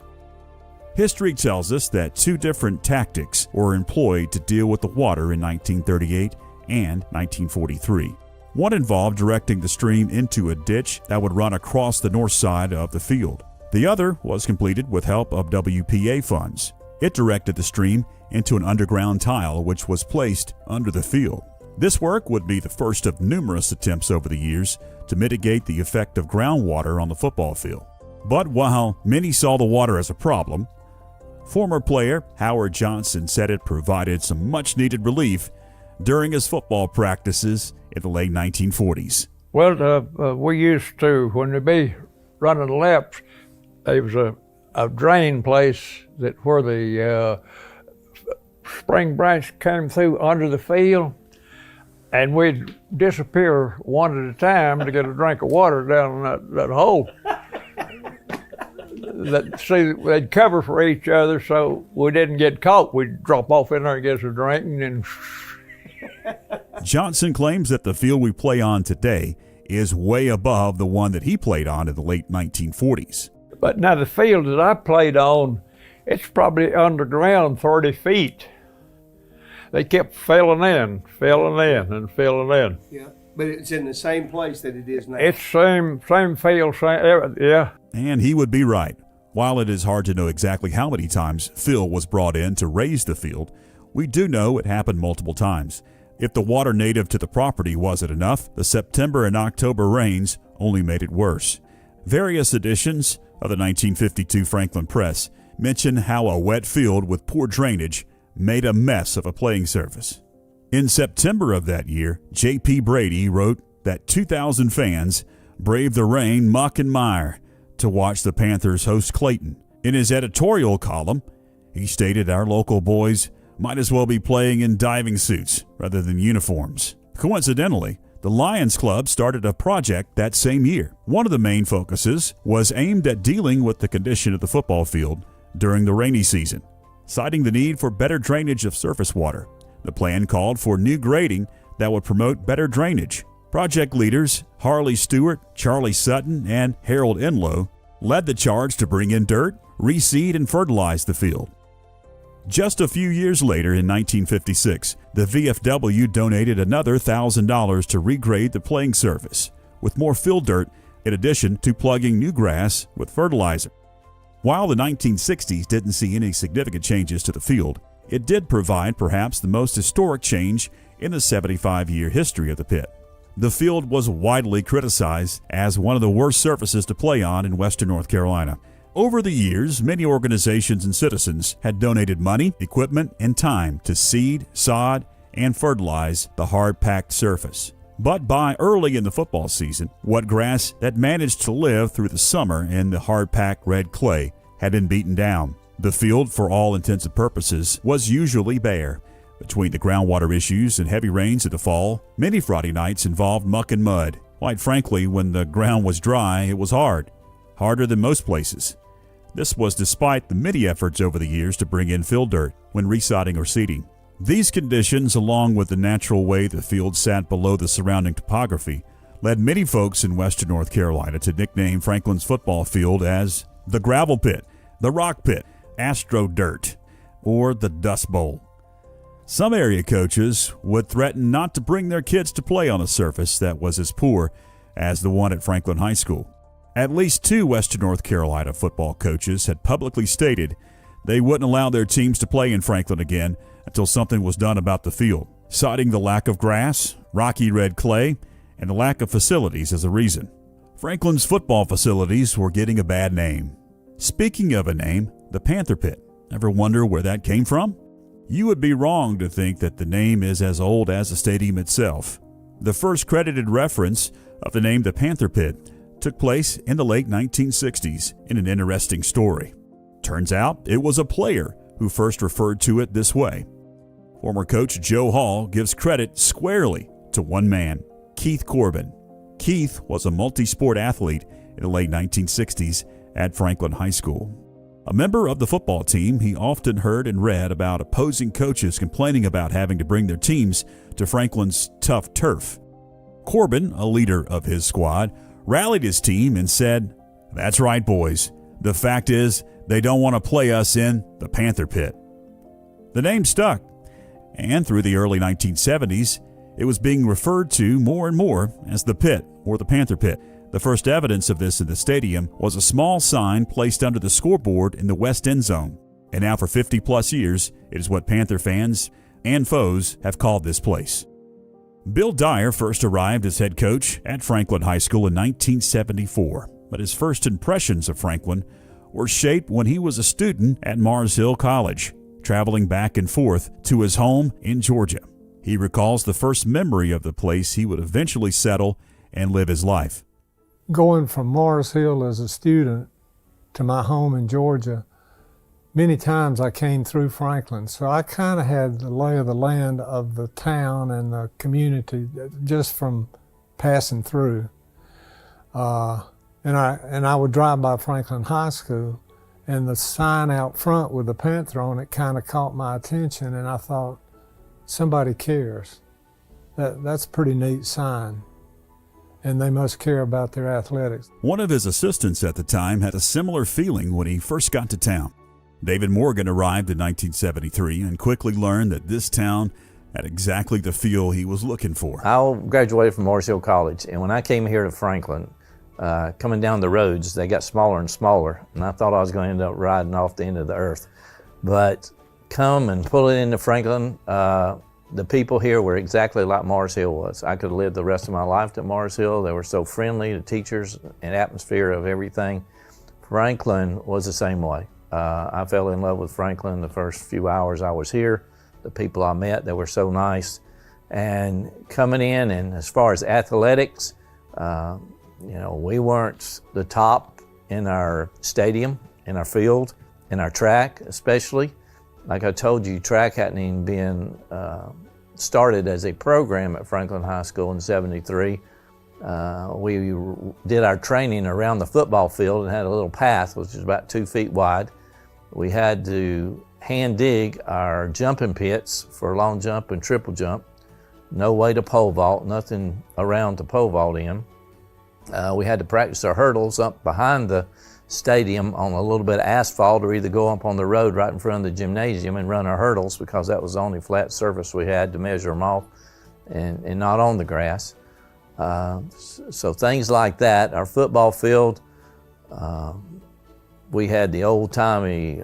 History tells us that two different tactics were employed to deal with the water in 1938 and 1943. One involved directing the stream into a ditch that would run across the north side of the field. The other was completed with help of WPA funds. It directed the stream into an underground tile which was placed under the field. This work would be the first of numerous attempts over the years to mitigate the effect of groundwater on the football field. But while many saw the water as a problem, former player Howard Johnson said it provided some much-needed relief during his football practices in the late 1940s. Well, we used to, when we be running laps, there was a drain place where the spring branch came through under the field, and we'd disappear one at a time to get a drink of water down that hole. They'd cover for each other so we didn't get caught. We'd drop off in there and get us a drink, and then... Johnson claims that the field we play on today is way above the one that he played on in the late 1940s. But now the field that I played on, it's probably underground 30 feet. They kept filling in, and filling in. Yeah, but it's in the same place that it is now. It's same field, yeah. And he would be right. While it is hard to know exactly how many times fill was brought in to raise the field, we do know it happened multiple times. If the water native to the property wasn't enough, the September and October rains only made it worse. Various editions of the 1952 Franklin Press mention how a wet field with poor drainage made a mess of a playing surface. In September of that year, J.P. Brady wrote that 2,000 fans braved the rain, muck, and mire to watch the Panthers host Clayton. In his editorial column, he stated our local boys might as well be playing in diving suits rather than uniforms. Coincidentally, the Lions Club started a project that same year. One of the main focuses was aimed at dealing with the condition of the football field during the rainy season, citing the need for better drainage of surface water. The plan called for new grading that would promote better drainage. Project leaders Harley Stewart, Charlie Sutton, and Harold Enlow led the charge to bring in dirt, reseed, and fertilize the field. Just a few years later, in 1956, the VFW donated another $1,000 to regrade the playing surface with more fill dirt in addition to plugging new grass with fertilizer. While the 1960s didn't see any significant changes to the field, it did provide perhaps the most historic change in the 75-year history of the pit. The field was widely criticized as one of the worst surfaces to play on in Western North Carolina. Over the years, many organizations and citizens had donated money, equipment, and time to seed, sod, and fertilize the hard-packed surface. But by early in the football season, what grass that managed to live through the summer in the hard-packed red clay had been beaten down. The field, for all intents and purposes, was usually bare. Between the groundwater issues and heavy rains of the fall, many Friday nights involved muck and mud. Quite frankly, when the ground was dry, it was hard. Harder than most places. This was despite the many efforts over the years to bring in fill dirt when resodding or seeding. These conditions, along with the natural way the field sat below the surrounding topography, led many folks in western North Carolina to nickname Franklin's football field as the Gravel Pit, the Rock Pit, Astro Dirt, or the Dust Bowl. Some area coaches would threaten not to bring their kids to play on a surface that was as poor as the one at Franklin High School. At least 2 western North Carolina football coaches had publicly stated they wouldn't allow their teams to play in Franklin again until something was done about the field, citing the lack of grass, rocky red clay, and the lack of facilities as a reason. Franklin's football facilities were getting a bad name. Speaking of a name, the Panther Pit. Ever wonder where that came from? You would be wrong to think that the name is as old as the stadium itself. The first credited reference of the name the Panther Pit took place in the late 1960s in an interesting story. Turns out it was a player who first referred to it this way. Former coach Joe Hall gives credit squarely to one man, Keith Corbin. Keith was a multi-sport athlete in the late 1960s at Franklin High School. A member of the football team, he often heard and read about opposing coaches complaining about having to bring their teams to Franklin's tough turf. Corbin, a leader of his squad, rallied his team and said, "That's right, boys. The fact is, they don't want to play us in the Panther Pit." The name stuck, and through the early 1970s, it was being referred to more and more as the Pit or the Panther Pit. The first evidence of this in the stadium was a small sign placed under the scoreboard in the west end zone. And now for 50-plus years, it is what Panther fans and foes have called this place. Bill Dyer first arrived as head coach at Franklin High School in 1974, but his first impressions of Franklin were shaped when he was a student at Mars Hill College, traveling back and forth to his home in Georgia. He recalls the first memory of the place he would eventually settle and live his life. Going from Mars Hill as a student to my home in Georgia, many times I came through Franklin, so I kind of had the lay of the land of the town and the community just from passing through. And I would drive by Franklin High School, and the sign out front with the Panther on it kind of caught my attention, and I thought, somebody cares. That's a pretty neat sign, and they must care about their athletics. One of his assistants at the time had a similar feeling when he first got to town. David Morgan arrived in 1973 and quickly learned that this town had exactly the feel he was looking for. I graduated from Mars Hill College, and when I came here to Franklin, coming down the roads, they got smaller and smaller, and I thought I was going to end up riding off the end of the earth. But come and pull it into Franklin, the people here were exactly like Mars Hill was. I could have lived the rest of my life at Mars Hill. They were so friendly, the teachers and atmosphere of everything. Franklin was the same way. I fell in love with Franklin the first few hours I was here. The people I met, they were so nice. And coming in, and as far as athletics, we weren't the top in our stadium, in our field, in our track especially. Like I told you, track hadn't even been started as a program at Franklin High School in '73. We did our training around the football field and had a little path, which is about 2 feet wide. We had to hand dig our jumping pits for long jump and triple jump. No way to pole vault, nothing around to pole vault in. We had to practice our hurdles up behind the stadium on a little bit of asphalt, or either go up on the road right in front of the gymnasium and run our hurdles, because that was the only flat surface we had to measure them off, and not on the grass. So things like that. Our football field, we had the old-timey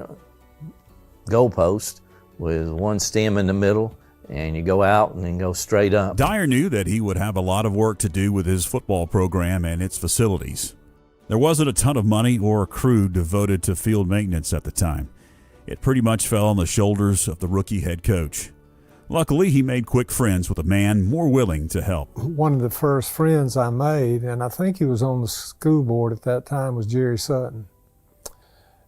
goalpost with one stem in the middle, and you go out and then go straight up. Dyer knew that he would have a lot of work to do with his football program and its facilities. There wasn't a ton of money or a crew devoted to field maintenance at the time. It pretty much fell on the shoulders of the rookie head coach. Luckily, he made quick friends with a man more willing to help. One of the first friends I made, and I think he was on the school board at that time, was Jerry Sutton.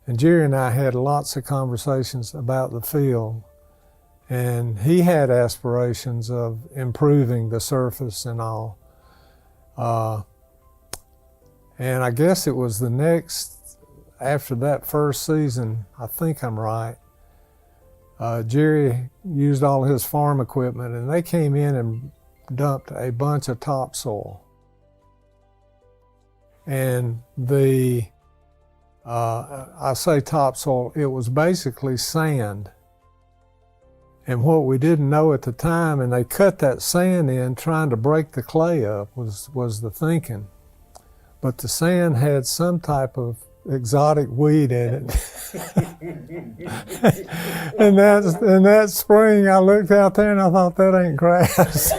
And Jerry and I had lots of conversations about the field. And he had aspirations of improving the surface and all. And I guess it was the next, after that first season, I think I'm right, Jerry used all his farm equipment and they came in and dumped a bunch of topsoil. And I say topsoil, it was basically sand. And what we didn't know at the time, and they cut that sand in trying to break the clay up, was the thinking. But the sand had some type of exotic weed in it. and that spring I looked out there and I thought, that ain't grass.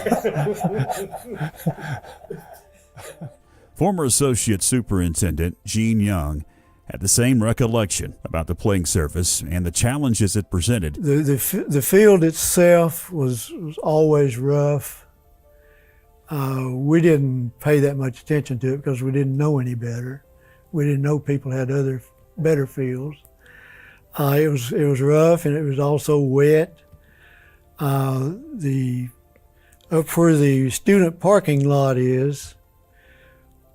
Former Associate Superintendent Gene Young had the same recollection about the playing surface and the challenges it presented. The field itself was always rough. We didn't pay that much attention to it because we didn't know any better. We didn't know people had other better fields. It was rough and it was also wet. Up where the student parking lot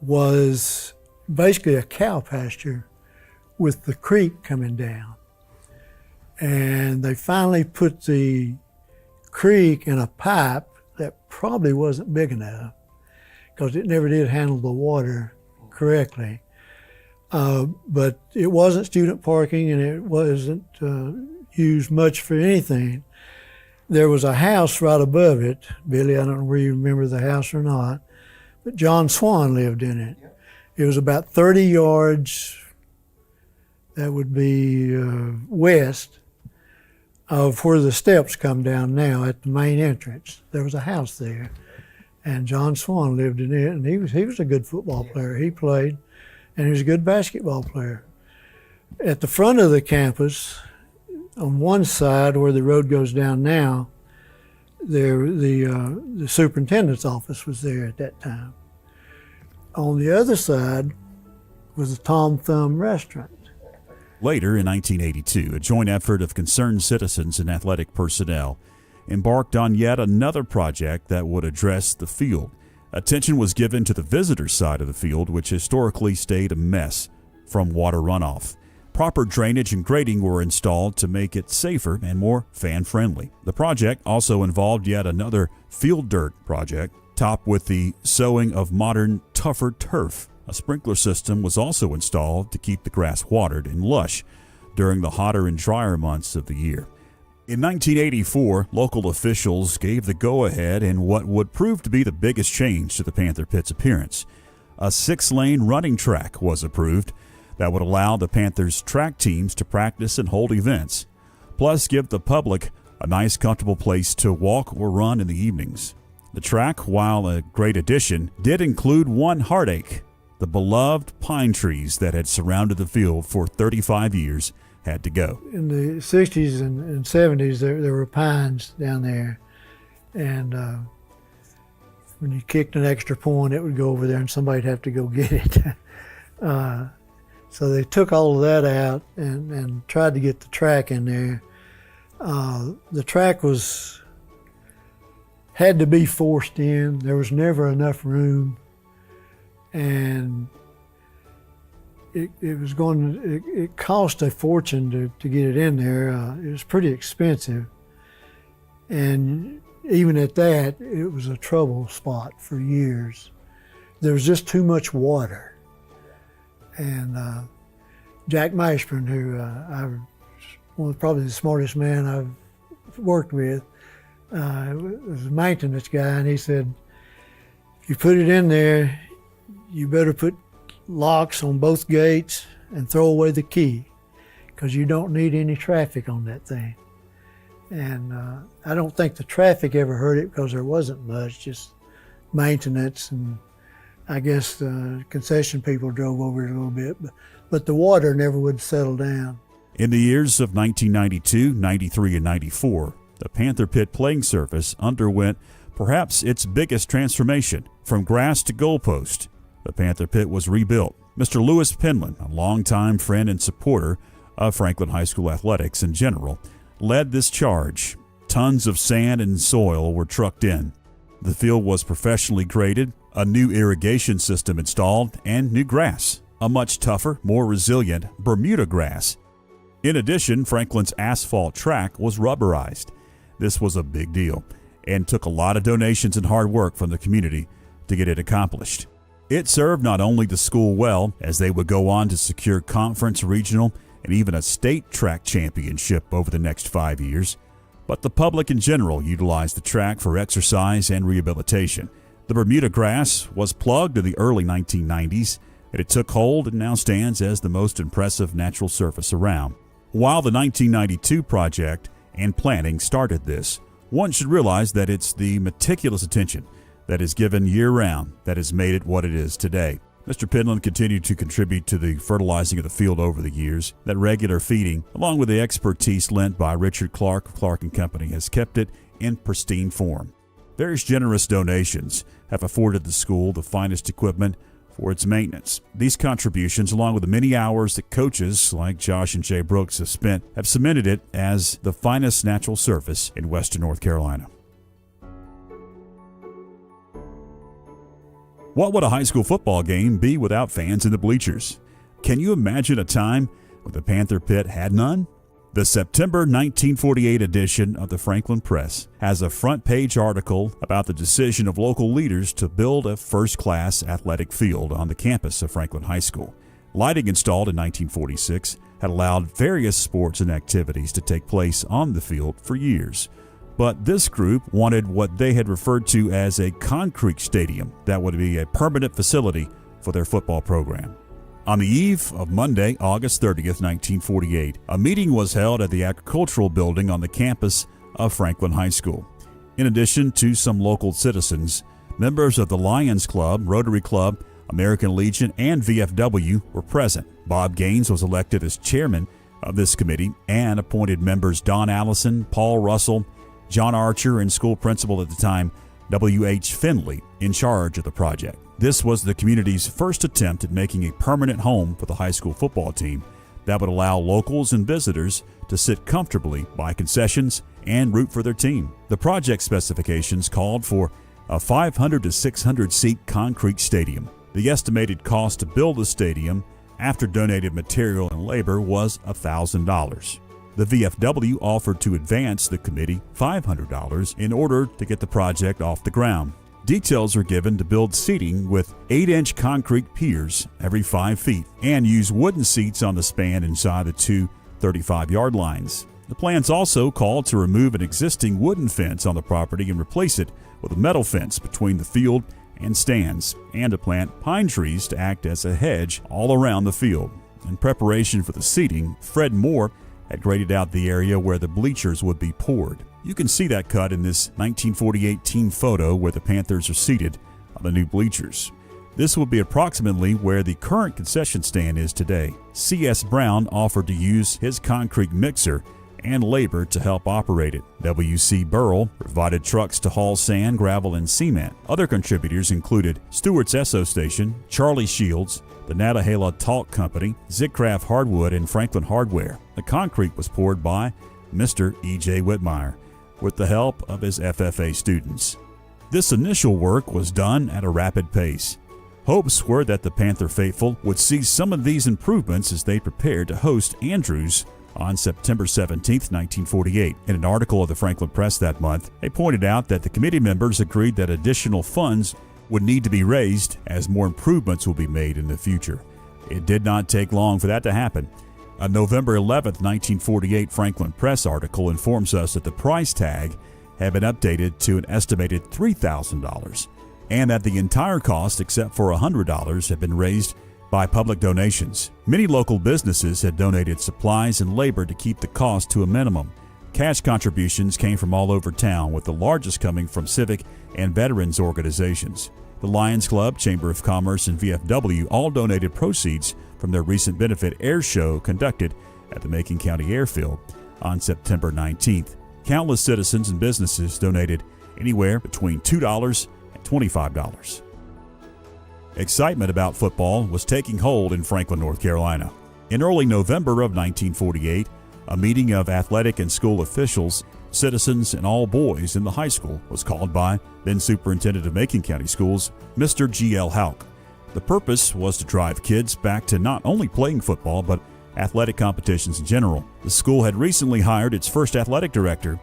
was basically a cow pasture with the creek coming down. And they finally put the creek in a pipe that probably wasn't big enough because it never did handle the water correctly. But it wasn't student parking and it wasn't used much for anything. There was a house right above it. Billy, I don't know whether you remember the house or not, but John Swan lived in it. It was about 30 yards, that would be west of where the steps come down now at the main entrance. There was a house there, and John Swan lived in it, and he was a good football player. He played, and he was a good basketball player. At the front of the campus, on one side where the road goes down now, the superintendent's office was there at that time. On the other side was the Tom Thumb restaurant. Later in 1982, a joint effort of concerned citizens and athletic personnel embarked on yet another project that would address the field. Attention was given to the visitor side of the field, which historically stayed a mess from water runoff. Proper drainage and grading were installed to make it safer and more fan-friendly. The project also involved yet another field dirt project, topped with the sowing of modern, tougher turf. A sprinkler system was also installed to keep the grass watered and lush during the hotter and drier months of the year. In 1984, local officials gave the go-ahead in what would prove to be the biggest change to the Panther Pit's appearance. A 6-lane running track was approved that would allow the Panthers' track teams to practice and hold events, plus give the public a nice, comfortable place to walk or run in the evenings. The track, while a great addition, did include one heartache. The beloved pine trees that had surrounded the field for 35 years had to go. In the 60s and 70s, there were pines down there. And when you kicked an extra point, it would go over there and somebody'd have to go get it. So they took all of that out and tried to get the track in there. The track had to be forced in. There was never enough room. And it cost a fortune to get it in there. It was pretty expensive. And even at that, it was a trouble spot for years. There was just too much water. And Jack Mashburn, who probably the smartest man I've worked with, was a maintenance guy, and he said, if you put it in there, you better put locks on both gates and throw away the key because you don't need any traffic on that thing. And I don't think the traffic ever hurt it because there wasn't much, just maintenance, and I guess the concession people drove over it a little bit, but the water never would settle down. In the years of 1992, 93, and 94, the Panther Pit playing surface underwent perhaps its biggest transformation. From grass to goalpost, the Panther Pit was rebuilt. Mr. Lewis Penland, a longtime friend and supporter of Franklin High School athletics in general, led this charge. Tons of sand and soil were trucked in. The field was professionally graded, a new irrigation system installed, and new grass, a much tougher, more resilient Bermuda grass. In addition, Franklin's asphalt track was rubberized. This was a big deal and took a lot of donations and hard work from the community to get it accomplished. It served not only the school well, as they would go on to secure conference, regional, and even a state track championship over the next 5 years, but the public in general utilized the track for exercise and rehabilitation. The Bermuda grass was plugged in the early 1990s, and it took hold and now stands as the most impressive natural surface around. While the 1992 project and planning started this, one should realize that it's the meticulous attention that is given year-round that has made it what it is today. Mr. Penland continued to contribute to the fertilizing of the field over the years. That regular feeding, along with the expertise lent by Richard Clark of Clark & Company, has kept it in pristine form. Various generous donations have afforded the school the finest equipment for its maintenance. These contributions, along with the many hours that coaches like Josh and Jay Brooks have spent, have cemented it as the finest natural surface in western North Carolina. What would a high school football game be without fans in the bleachers? Can you imagine a time when the Panther Pit had none? The September 1948 edition of the Franklin Press has a front-page article about the decision of local leaders to build a first-class athletic field on the campus of Franklin High School. Lighting installed in 1946 had allowed various sports and activities to take place on the field for years. But this group wanted what they had referred to as a concrete stadium that would be a permanent facility for their football program. On the eve of Monday, August 30th, 1948, a meeting was held at the agricultural building on the campus of Franklin High School. In addition to some local citizens, members of the Lions Club, Rotary Club, American Legion, and VFW were present. Bob Gaines was elected as chairman of this committee and appointed members Don Allison, Paul Russell, John Archer, and school principal at the time, W.H. Finley, in charge of the project. This was the community's first attempt at making a permanent home for the high school football team that would allow locals and visitors to sit comfortably, buy concessions, and root for their team. The project specifications called for a 500 to 600 seat concrete stadium. The estimated cost to build the stadium after donated material and labor was $1,000. The VFW offered to advance the committee $500 in order to get the project off the ground. Details were given to build seating with 8-inch concrete piers every 5 feet and use wooden seats on the span inside the two 35-yard lines. The plans also called to remove an existing wooden fence on the property and replace it with a metal fence between the field and stands, and to plant pine trees to act as a hedge all around the field. In preparation for the seating, Fred Moore had graded out the area where the bleachers would be poured. You can see that cut in this 1948 team photo where the Panthers are seated on the new bleachers. This will be approximately where the current concession stand is today. C.S. Brown offered to use his concrete mixer and labor to help operate it. W.C. Burrell provided trucks to haul sand, gravel, and cement. Other contributors included Stewart's Esso Station, Charlie Shields, the Natahala Talk Company, Zigcraft Hardwood, and Franklin Hardware. The concrete was poured by Mr. E.J. Whitmire with the help of his FFA students. This initial work was done at a rapid pace. Hopes were that the Panther faithful would see some of these improvements as they prepared to host Andrews on September 17, 1948. In an article of the Franklin Press that month, they pointed out that the committee members agreed that additional funds would need to be raised as more improvements will be made in the future. It did not take long for that to happen. A November 11, 1948 Franklin Press article informs us that the price tag had been updated to an estimated $3,000 and that the entire cost except for $100 had been raised by public donations. Many local businesses had donated supplies and labor to keep the cost to a minimum. Cash contributions came from all over town, with the largest coming from civic and veterans organizations. The Lions Club, Chamber of Commerce, and VFW all donated proceeds from their recent benefit air show conducted at the Macon County Airfield on September 19th. Countless citizens and businesses donated anywhere between $2 and $25. Excitement about football was taking hold in Franklin, North Carolina. In early November of 1948, a meeting of athletic and school officials, citizens, and all boys in the high school was called by then Superintendent of Macon County Schools, Mr. G.L. Houck. The purpose was to drive kids back to not only playing football, but athletic competitions in general. The school had recently hired its first athletic director,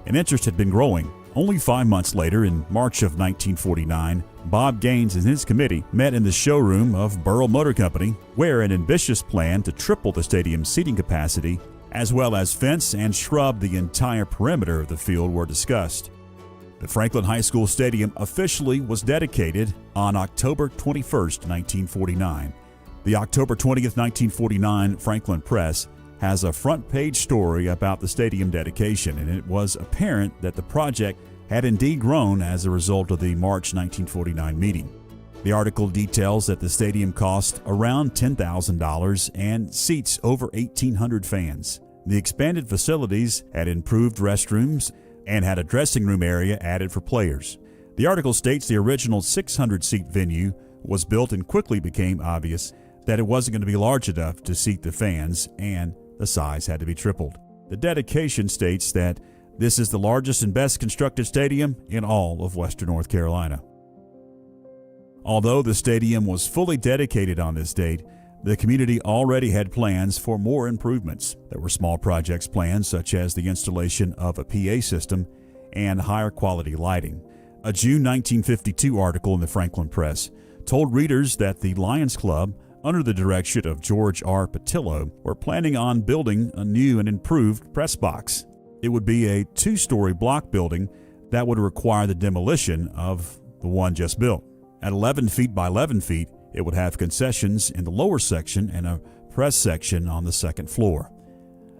and interest had been growing. Only 5 months later, in March of 1949, Bob Gaines and his committee met in the showroom of Burrell Motor Company, where an ambitious plan to triple the stadium's seating capacity, as well as fence and shrub the entire perimeter of the field, were discussed. The Franklin High School Stadium officially was dedicated on October 21, 1949. The October 20th, 1949 Franklin Press has a front-page story about the stadium dedication, and it was apparent that the project had indeed grown as a result of the March 1949 meeting. The article details that the stadium cost around $10,000 and seats over 1,800 fans. The expanded facilities had improved restrooms and had a dressing room area added for players. The article states the original 600-seat venue was built and quickly became obvious that it wasn't going to be large enough to seat the fans, and the size had to be tripled. The dedication states that this is the largest and best constructed stadium in all of Western North Carolina. Although the stadium was fully dedicated on this date, the community already had plans for more improvements. There were small projects planned, such as the installation of a PA system and higher quality lighting. A June 1952 article in the Franklin Press told readers that the Lions Club, under the direction of George R. Patillo, were planning on building a new and improved press box. It would be a 2-story block building that would require the demolition of the one just built. At 11 feet by 11 feet, it would have concessions in the lower section and a press section on the second floor.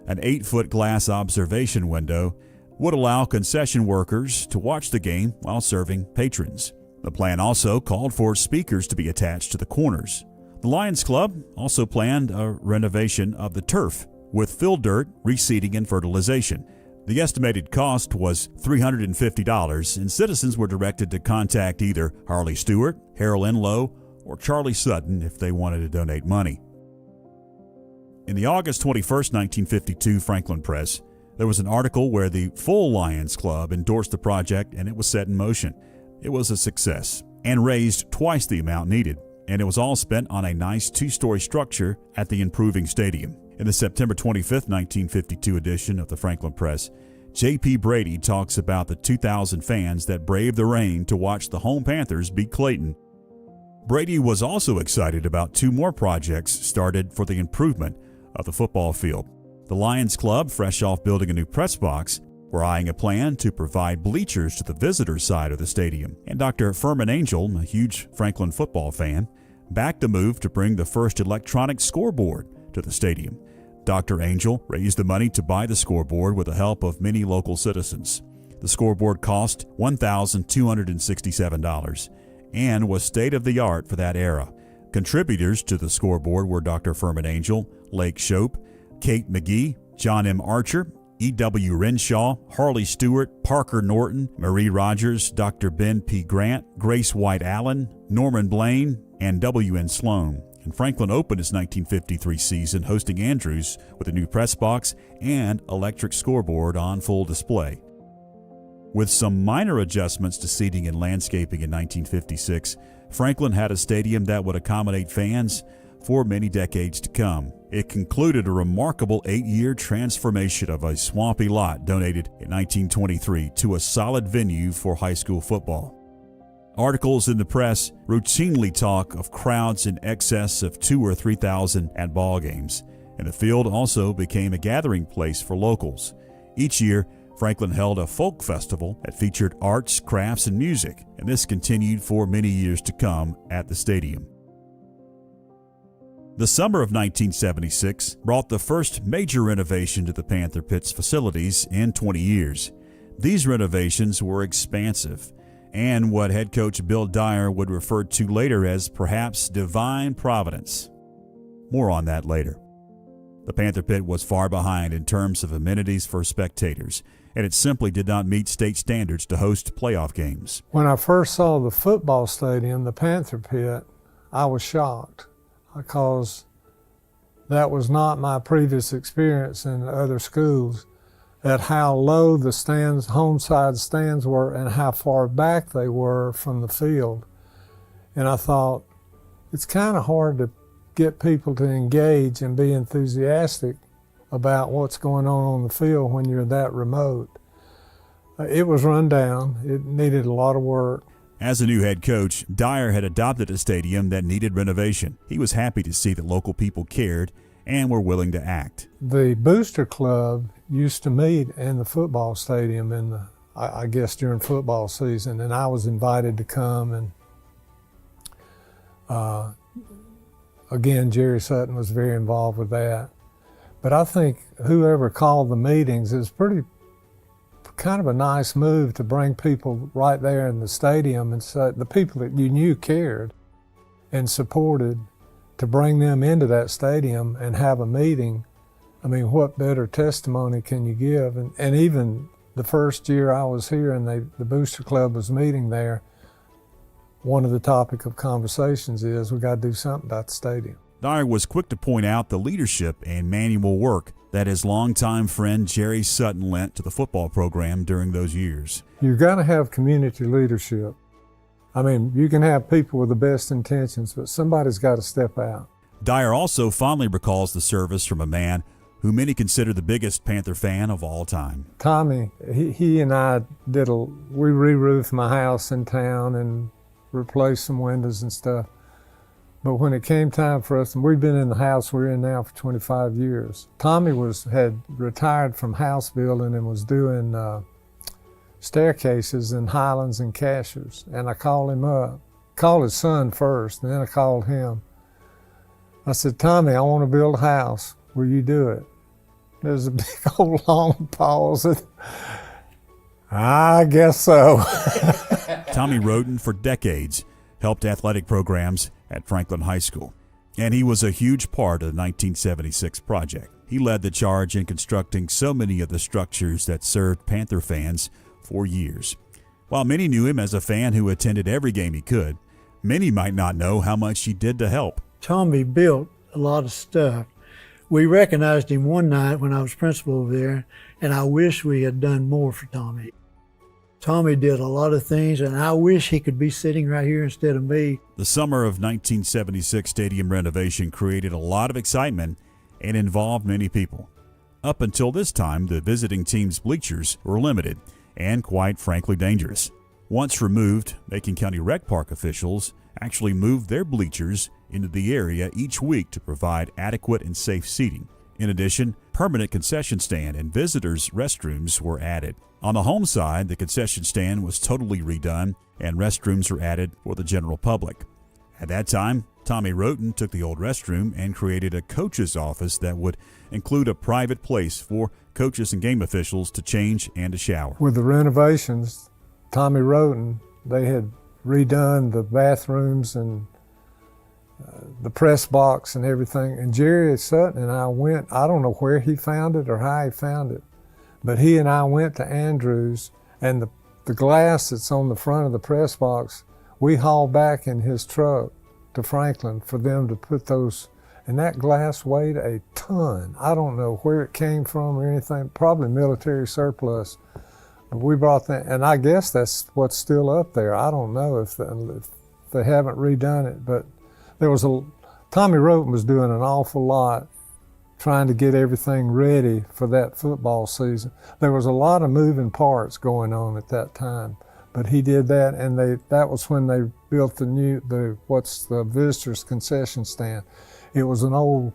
An 8-foot glass observation window would allow concession workers to watch the game while serving patrons. The plan also called for speakers to be attached to the corners. The Lions Club also planned a renovation of the turf with fill dirt, reseeding, and fertilization. The estimated cost was $350, and citizens were directed to contact either Harley Stewart, Harold Enlow, or Charlie Sutton if they wanted to donate money. In the August 21, 1952 Franklin Press, there was an article where the full Lions Club endorsed the project, and it was set in motion. It was a success and raised twice the amount needed, and it was all spent on a nice 2-story structure at the improving stadium. In the September 25, 1952 edition of the Franklin Press, J.P. Brady talks about the 2,000 fans that braved the rain to watch the home Panthers beat Clayton. Brady was also excited about 2 more projects started for the improvement of the football field. The Lions Club, fresh off building a new press box, were eyeing a plan to provide bleachers to the visitor side of the stadium. And Dr. Furman Angel, a huge Franklin football fan, backed the move to bring the first electronic scoreboard to the stadium. Dr. Angel raised the money to buy the scoreboard with the help of many local citizens. The scoreboard cost $1,267 and was state-of-the-art for that era. Contributors to the scoreboard were Dr. Furman Angel, Lake Shope, Kate McGee, John M. Archer, E.W. Renshaw, Harley Stewart, Parker Norton, Marie Rogers, Dr. Ben P. Grant, Grace White Allen, Norman Blaine, and W.N. Sloan. And Franklin opened its 1953 season hosting Andrews with a new press box and electric scoreboard on full display. With some minor adjustments to seating and landscaping in 1956, Franklin had a stadium that would accommodate fans for many decades to come. It concluded a remarkable 8-year transformation of a swampy lot donated in 1923 to a solid venue for high school football. Articles in the press routinely talk of crowds in excess of 2,000 or 3,000 at ball games, and the field also became a gathering place for locals. Each year, Franklin held a folk festival that featured arts, crafts, and music, and this continued for many years to come at the stadium. The summer of 1976 brought the first major renovation to the Panther Pit's facilities in 20 years. These renovations were expansive, and what head coach Bill Dyer would refer to later as perhaps divine providence. More on that later. The Panther Pit was far behind in terms of amenities for spectators, and it simply did not meet state standards to host playoff games. When I first saw the football stadium, the Panther Pit, I was shocked because that was not my previous experience in other schools, at how low the stands, home side stands were and how far back they were from the field. And I thought, it's kind of hard to get people to engage and be enthusiastic about what's going on the field when you're that remote. It was run down. It needed a lot of work. As a new head coach, Dyer had adopted a stadium that needed renovation. He was happy to see that local people cared and were willing to act. The Booster Club used to meet in the football stadium I guess during football season, and I was invited to come, and again, Jerry Sutton was very involved with that. But I think whoever called the meetings is kind of a nice move to bring people right there in the stadium, and so the people that you knew cared and supported, to bring them into that stadium and have a meeting. I mean, what better testimony can you give? And even the first year I was here and the Booster Club was meeting there, one of the topic of conversations is we got to do something about the stadium. Dyer was quick to point out the leadership and manual work that his longtime friend Jerry Sutton lent to the football program during those years. You've got to have community leadership. I mean, you can have people with the best intentions, but somebody's got to step out. Dyer also fondly recalls the service from a man who many consider the biggest Panther fan of all time. Tommy, he and I we re-roofed my house in town and replaced some windows and stuff. But when it came time for us, and we've been in the house we're in now for 25 years, Tommy had retired from house building and was doing staircases in Highlands and Cashers. And I called him up, called his son first, and then I called him. I said, Tommy, I want to build a house. Will you do it? There's a big old long pause. I guess so. Tommy Roden, for decades, helped athletic programs at Franklin High School, and he was a huge part of the 1976 project. He led the charge in constructing so many of the structures that served Panther fans for years. While many knew him as a fan who attended every game he could, many might not know how much he did to help. Tommy built a lot of stuff. We recognized him one night when I was principal over there, and I wish we had done more for Tommy. Tommy did a lot of things, and I wish he could be sitting right here instead of me. The summer of 1976 stadium renovation created a lot of excitement and involved many people. Up until this time, the visiting team's bleachers were limited and, quite frankly, dangerous. Once removed, Macon County Rec Park officials actually moved their bleachers into the area each week to provide adequate and safe seating. In addition, permanent concession stand and visitors' restrooms were added. On the home side, the concession stand was totally redone and restrooms were added for the general public. At that time, Tommy Roten took the old restroom and created a coach's office that would include a private place for coaches and game officials to change and to shower. With the renovations, Tommy Roten, they had redone the bathrooms and the press box and everything. And Jerry Sutton and I went, I don't know where he found it or how he found it, but he and I went to Andrews, and the glass that's on the front of the press box, we hauled back in his truck to Franklin for them to put those, and that glass weighed a ton. I don't know where it came from or anything, probably military surplus. But we brought that, and I guess that's what's still up there. I don't know if they haven't redone it, but Tommy Roten was doing an awful lot trying to get everything ready for that football season. There was a lot of moving parts going on at that time, but he did that, and that was when they built the visitors concession stand. It was an old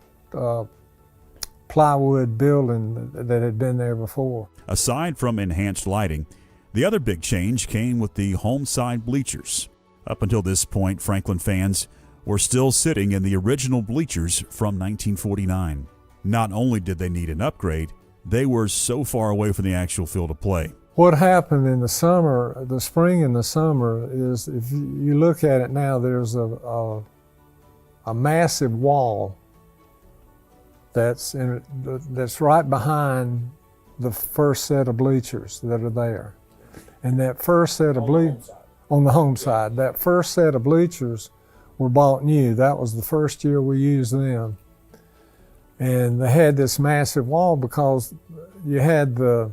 plywood building that had been there before. Aside from enhanced lighting, the other big change came with the home side bleachers. Up until this point, Franklin fans were still sitting in the original bleachers from 1949. Not only did they need an upgrade, they were so far away from the actual field of play. What happened in the summer, the spring and the summer, is if you look at it now, there's a massive wall that's right behind the first set of bleachers that are there. And that first set of bleachers, on the home side, that first set of bleachers were bought new. That was the first year we used them. And they had this massive wall because you had the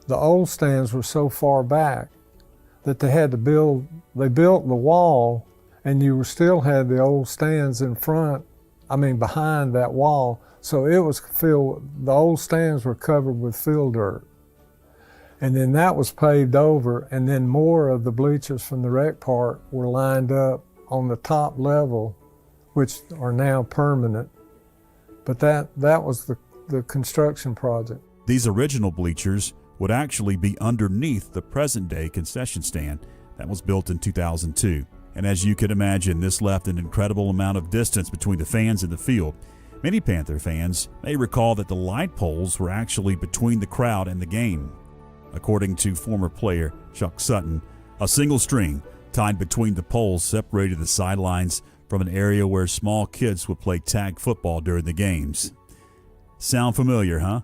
old stands were so far back that they built the wall, and you still had the old stands behind that wall. So it was filled, the old stands were covered with field dirt. And then that was paved over, and then more of the bleachers from the rec park were lined up on the top level, which are now permanent. But that was the construction project. These original bleachers would actually be underneath the present-day concession stand that was built in 2002. And as you can imagine, this left an incredible amount of distance between the fans and the field. Many Panther fans may recall that the light poles were actually between the crowd and the game. According to former player Chuck Sutton, a single string tied between the poles separated the sidelines from an area where small kids would play tag football during the games. Sound familiar, huh?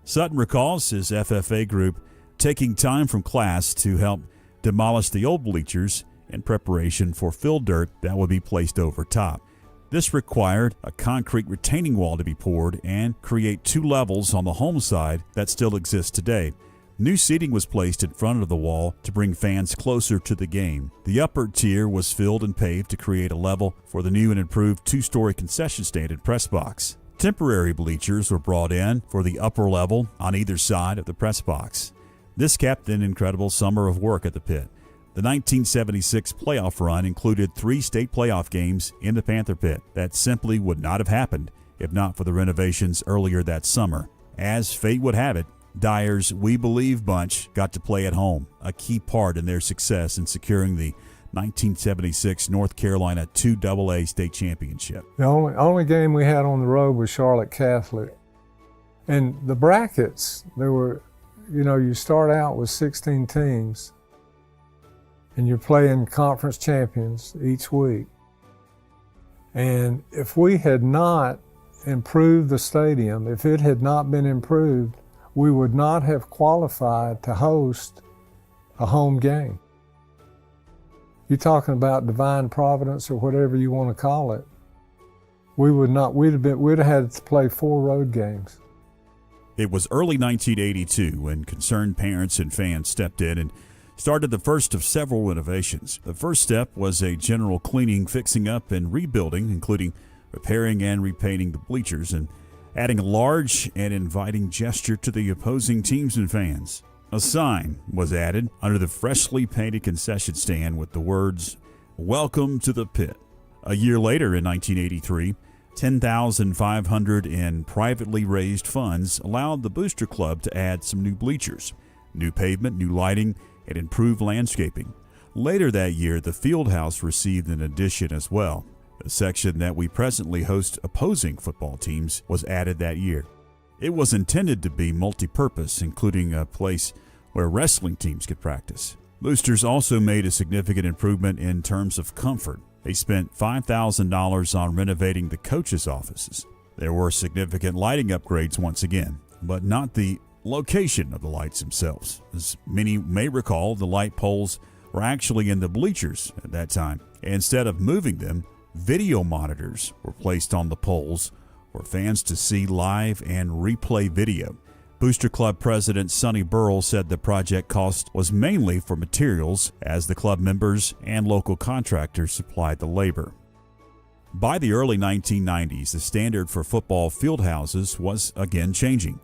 Sutton recalls his FFA group taking time from class to help demolish the old bleachers in preparation for fill dirt that would be placed over top. This required a concrete retaining wall to be poured and create 2 levels on the home side that still exist today. New seating was placed in front of the wall to bring fans closer to the game. The upper tier was filled and paved to create a level for the new and improved 2-story concession stand and press box. Temporary bleachers were brought in for the upper level on either side of the press box. This kept an incredible summer of work at the pit. The 1976 playoff run included 3 state playoff games in the Panther pit. That simply would not have happened if not for the renovations earlier that summer. As fate would have it, Dyer's We Believe bunch got to play at home, a key part in their success in securing the 1976 North Carolina 2AA state championship. The only game we had on the road was Charlotte Catholic. And the brackets, there were, you start out with 16 teams, and you're playing conference champions each week. And if we had not improved the stadium, if it had not been improved, we would not have qualified to host a home game. You're talking about divine providence or whatever you want to call it. We'd have had to play 4 road games. It was early 1982 when concerned parents and fans stepped in and started the first of several renovations. The first step was a general cleaning, fixing up, and rebuilding, including repairing and repainting the bleachers and adding a large and inviting gesture to the opposing teams and fans. A sign was added under the freshly painted concession stand with the words, "Welcome to the Pit." A year later, in 1983, $10,500 in privately raised funds allowed the Booster Club to add some new bleachers, new pavement, new lighting, and improved landscaping. Later that year, the field house received an addition as well. The section that we presently host opposing football teams was added that year. It was intended to be multi-purpose, including a place where wrestling teams could practice. Boosters also made a significant improvement in terms of comfort. They spent $5,000 on renovating the coaches' offices. There were significant lighting upgrades once again, but not the location of the lights themselves. As many may recall, the light poles were actually in the bleachers at that time. Instead of moving them, video monitors were placed on the poles for fans to see live and replay video. Booster Club President Sonny Burrell said the project cost was mainly for materials, as the club members and local contractors supplied the labor. By the early 1990s, the standard for football field houses was again changing.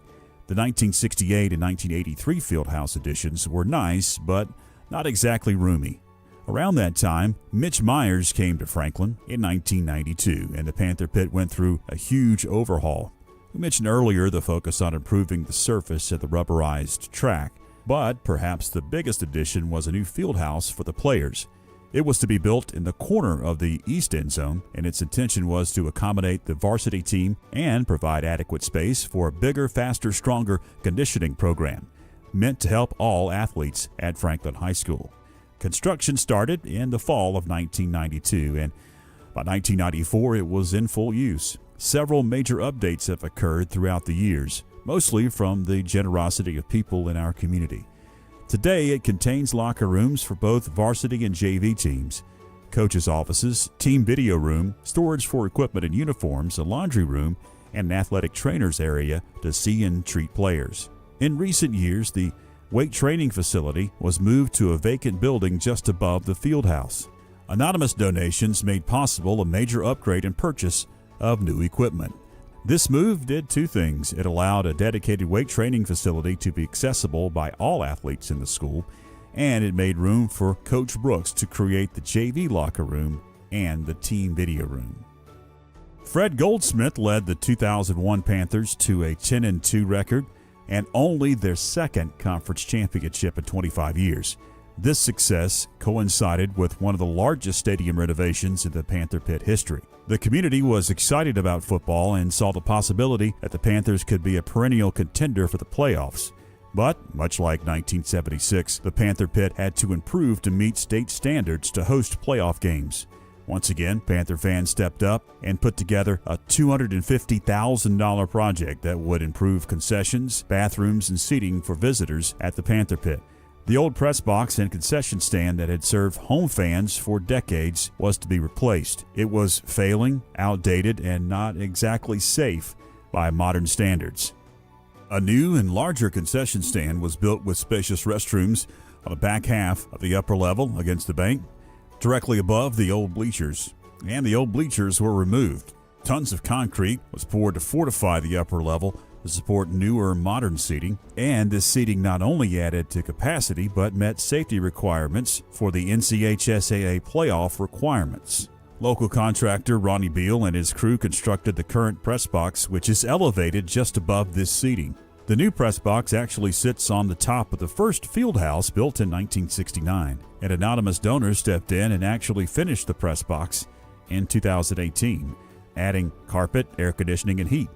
The 1968 and 1983 field house additions were nice, but not exactly roomy. Around that time, Mitch Myers came to Franklin in 1992, and the Panther Pit went through a huge overhaul. We mentioned earlier the focus on improving the surface at the rubberized track, but perhaps the biggest addition was a new field house for the players. It was to be built in the corner of the east end zone, and its intention was to accommodate the varsity team and provide adequate space for a bigger, faster, stronger conditioning program, meant to help all athletes at Franklin High School. Construction started in the fall of 1992, and by 1994 it was in full use. Several major updates have occurred throughout the years. mostly from the generosity of people in our community. Today, it contains locker rooms for both varsity and JV teams, coaches' offices, team video room, storage for equipment and uniforms, a laundry room, and an athletic trainers area to see and treat players. In recent years, the weight training facility was moved to a vacant building just above the field house. Anonymous donations made possible a major upgrade and purchase of new equipment. This move did two things. It allowed a dedicated weight training facility to be accessible by all athletes in the school, and it made room for Coach Brooks to create the JV locker room and the team video room. Fred Goldsmith led the 2001 Panthers to a 10-2 record and only their second conference championship in 25 years. This success coincided with one of the largest stadium renovations in the Panther Pit history. The community was excited about football and saw the possibility that the Panthers could be a perennial contender for the playoffs. But, much like 1976, the Panther Pit had to improve to meet state standards to host playoff games. Once again, Panther fans stepped up and put together a $250,000 project that would improve concessions, bathrooms, and seating for visitors at the Panther Pit. The old press box and concession stand that had served home fans for decades was to be replaced. It was failing, outdated, and not exactly safe by modern standards. A new and larger concession stand was built with spacious restrooms on the back half of the upper level against the bank, directly above the old bleachers, and the old bleachers were removed. Tons of concrete was poured to fortify the upper level to support newer modern seating, and this seating not only added to capacity but met safety requirements for the NCHSAA playoff requirements. Local contractor Ronnie Beal and his crew constructed the current press box, which is elevated just above this seating. The new press box actually sits on the top of the first field house built in 1969, and anonymous donors stepped in and actually finished the press box in 2018, adding carpet, air conditioning, and heat.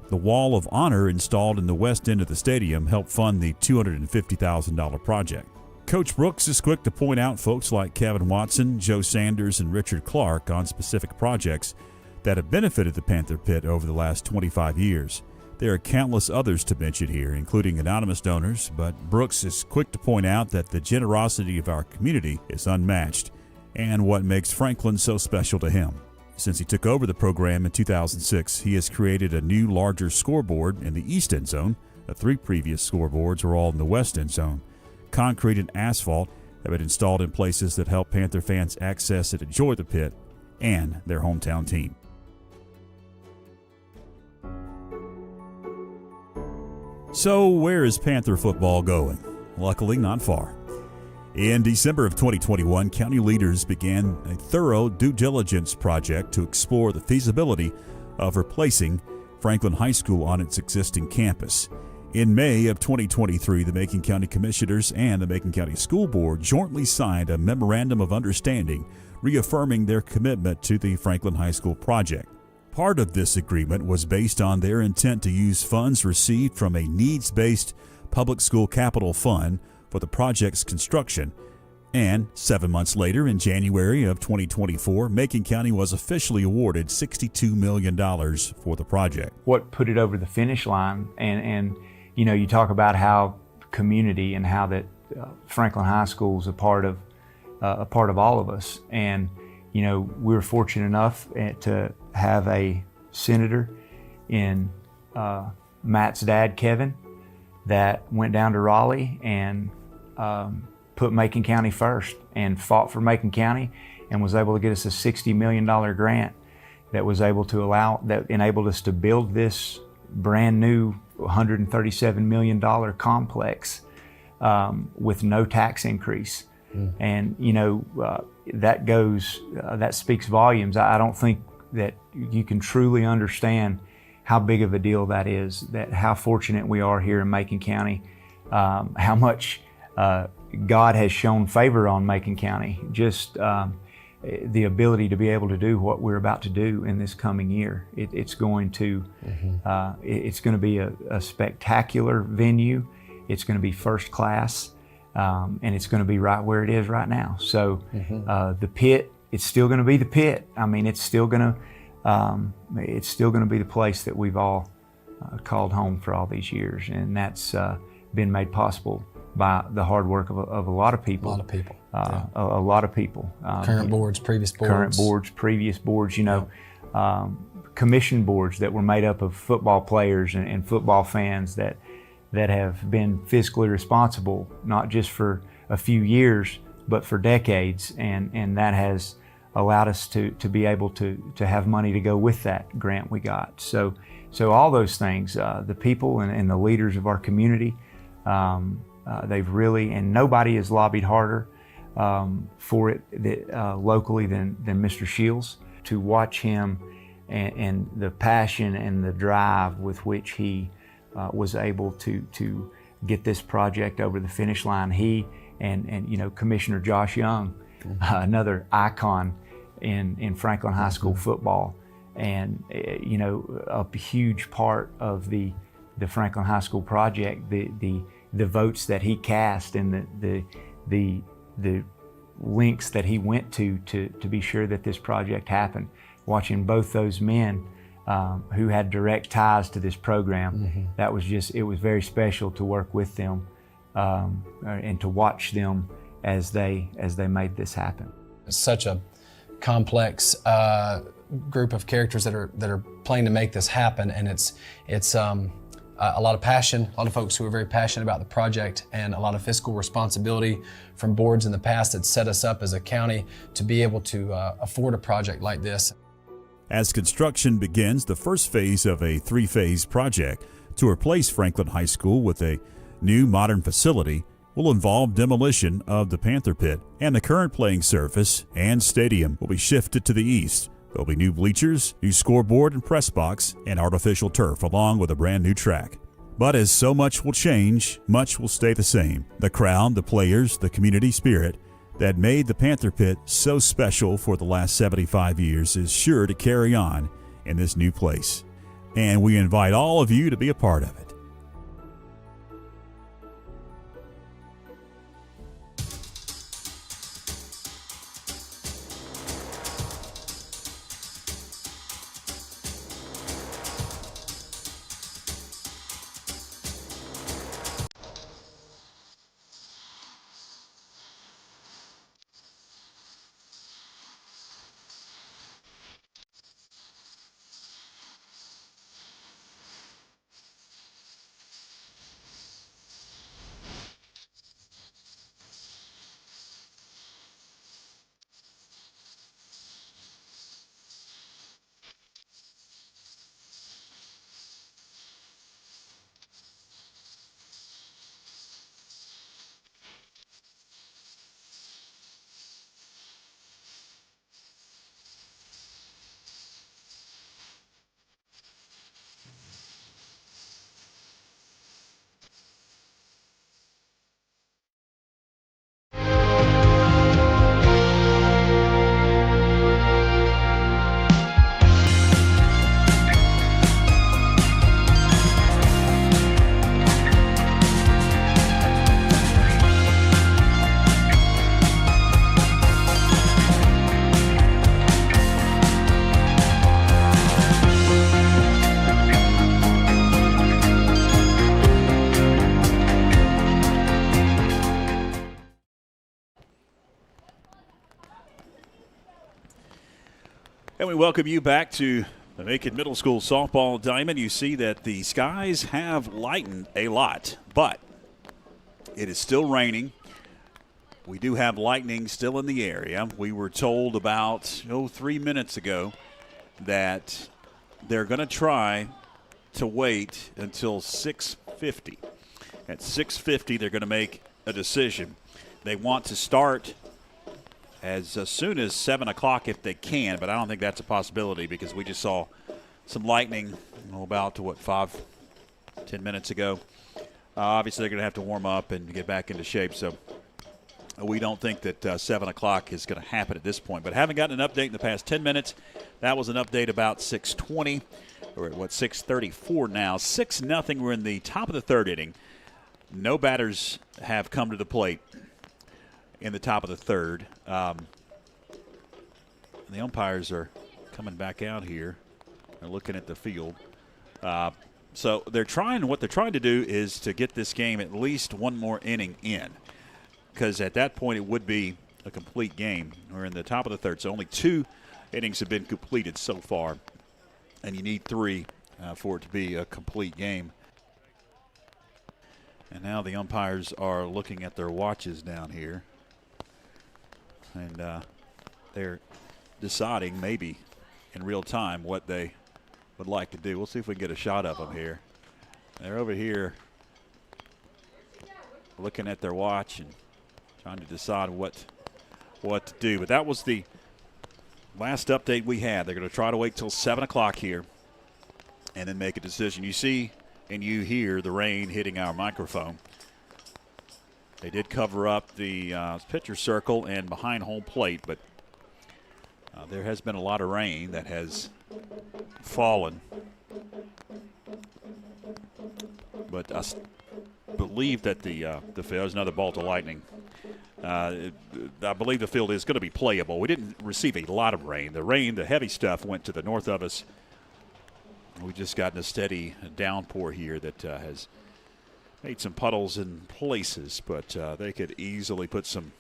The Wall of Honor installed in the west end of the stadium helped fund the $250,000 project. Coach Brooks is quick to point out folks like Kevin Watson, Joe Sanders, and Richard Clark on specific projects that have benefited the Panther Pit over the last 25 years. There are countless others to mention here, including anonymous donors, but Brooks is quick to point out that the generosity of our community is unmatched and what makes Franklin so special to him. Since he took over the program in 2006, he has created a new, larger scoreboard in the east end zone. The three previous scoreboards were all in the west end zone. Concrete and asphalt have been installed in places that help Panther fans access and enjoy the pit and their hometown team. So, where is Panther football going? Luckily, not far. In December of 2021, county leaders began a thorough due diligence project to explore the feasibility of replacing Franklin High School on its existing campus. In May of 2023, the Macon County Commissioners and the Macon County School Board jointly signed a memorandum of understanding reaffirming their commitment to the Franklin High School project. Part of this agreement was based on their intent to use funds received from a needs-based public school capital fund for the project's construction, and 7 months later, in January of 2024, Macon County was officially awarded $62 million for the project. What put it over the finish line, and you know, you talk about how community and how that Franklin High School is a part of all of us, and you know, we were fortunate enough to have a senator in Matt's dad, Kevin, that went down to Raleigh and put Macon County first and fought for Macon County and was able to get us a $60 million grant that enabled us to build this brand new $137 million complex with no tax increase. And you know, that speaks volumes. I don't think that you can truly understand how big of a deal that is, that how fortunate we are here in Macon County, how much God has shown favor on Macon County, just the ability to be able to do what we're about to do in this coming year. It's going to be a spectacular venue. It's going to be first class, and it's going to be right where it is right now. So the pit, it's still going to be the pit. I mean, it's still going to be the place that we've all called home for all these years, and that's been made possible by the hard work of a lot of people. A lot of people. A lot of people. Current boards, previous boards. Current boards, previous boards. You know, commission boards that were made up of football players and football fans that have been fiscally responsible, not just for a few years, but for decades, and that has allowed us to be able to have money to go with that grant we got. So all those things, the people and the leaders of our community, they've really, and nobody has lobbied harder for it locally than Mr. Shields. To watch him and the passion and the drive with which he was able to get this project over the finish line. He and you know, Commissioner Josh Young, another icon in Franklin High School football, and you know, a huge part of the Franklin High School project, the votes that he cast and the links that he went to be sure that this project happened. Watching both those men who had direct ties to this program, that was just, it was very special to work with them and to watch them as they made this happen. It's such a complex group of characters that are playing to make this happen, and it's a lot of passion, a lot of folks who are very passionate about the project, and a lot of fiscal responsibility from boards in the past that set us up as a county to be able to afford a project like this. As construction begins the first phase of a three-phase project to replace Franklin High School with a new modern facility, will involve demolition of the Panther Pit, and the current playing surface and stadium will be shifted to the east. There'll be new bleachers, new scoreboard and press box, and artificial turf, along with a brand new track. But as so much will change, much will stay the same. The crowd, the players, the community spirit that made the Panther Pit so special for the last 75 years is sure to carry on in this new place. And we invite all of you to be a part of it. And we welcome you back to the Macon Middle School softball diamond. You see that the skies have lightened a lot, but it is still raining. We do have lightning still in the area. We were told about 3 minutes ago that they're going to try to wait until 6:50. At 6:50, they're going to make a decision. They want to start as soon as 7 o'clock if they can, but I don't think that's a possibility because we just saw some lightning about 5-10 minutes ago. Obviously, they're going to have to warm up and get back into shape, so we don't think that 7 o'clock is going to happen at this point. But haven't gotten an update in the past 10 minutes. That was an update about 6:20. We're at 6:34 now. 6-0. We're in the top of the third inning. No batters have come to the plate in the top of the third. The umpires are coming back out here. They're looking at the field. So what they're trying to do is to get this game at least one more inning in, because at that point it would be a complete game. We're in the top of the third, so only 2 innings have been completed so far, and you need 3 for it to be a complete game. And now the umpires are looking at their watches down here, and they're deciding maybe in real time what they would like to do. We'll see if we can get a shot of them here. They're over here looking at their watch and trying to decide what to do. But that was the last update we had. They're going to try to wait till 7 o'clock here and then make a decision. You see and you hear the rain hitting our microphone. They did cover up the pitcher circle and behind home plate, but there has been a lot of rain that has fallen. But I believe that there's another bolt of lightning. I believe the field is going to be playable. We didn't receive a lot of rain. The heavy stuff went to the north of us. We just gotten a steady downpour here that has made some puddles in places, but they could easily put some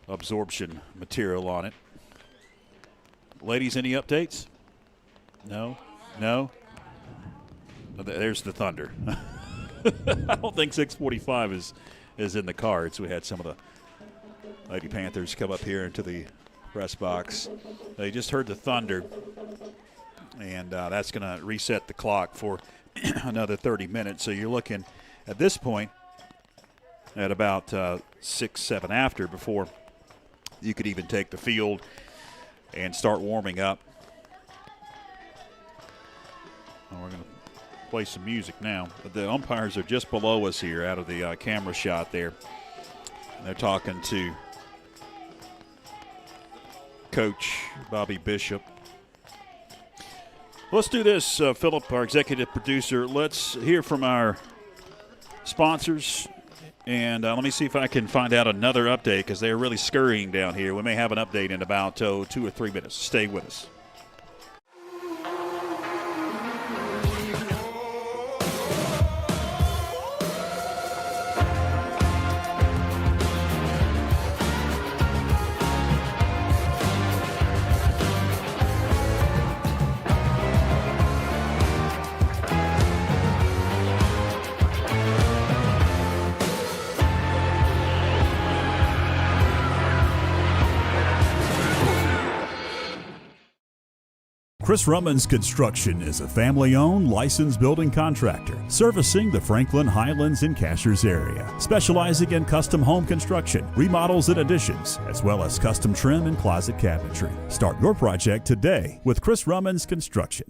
absorption material on it. Ladies, any updates? No? There's the Thunder. I don't think 6:45 is in the cards. We had some of the Lady Panthers come up here into the press box. They just heard the Thunder, and that's going to reset the clock for another 30 minutes. So you're looking at this point at about 6, 7 after before you could even take the field and start warming up. We're going to play some music now. The umpires are just below us here out of the camera shot there. They're talking to Coach Bobby Bishop. Let's do this, Philip, our executive producer. Let's hear from our sponsors. And let me see if I can find out another update, because they're really scurrying down here. We may have an update in about 2 or 3 minutes. Stay with us. Chris Rummans Construction is a family-owned, licensed building contractor servicing the Franklin, Highlands, and Cashers area, specializing in custom home construction, remodels and additions, as well as custom trim and closet cabinetry. Start your project today with Chris Rummans Construction.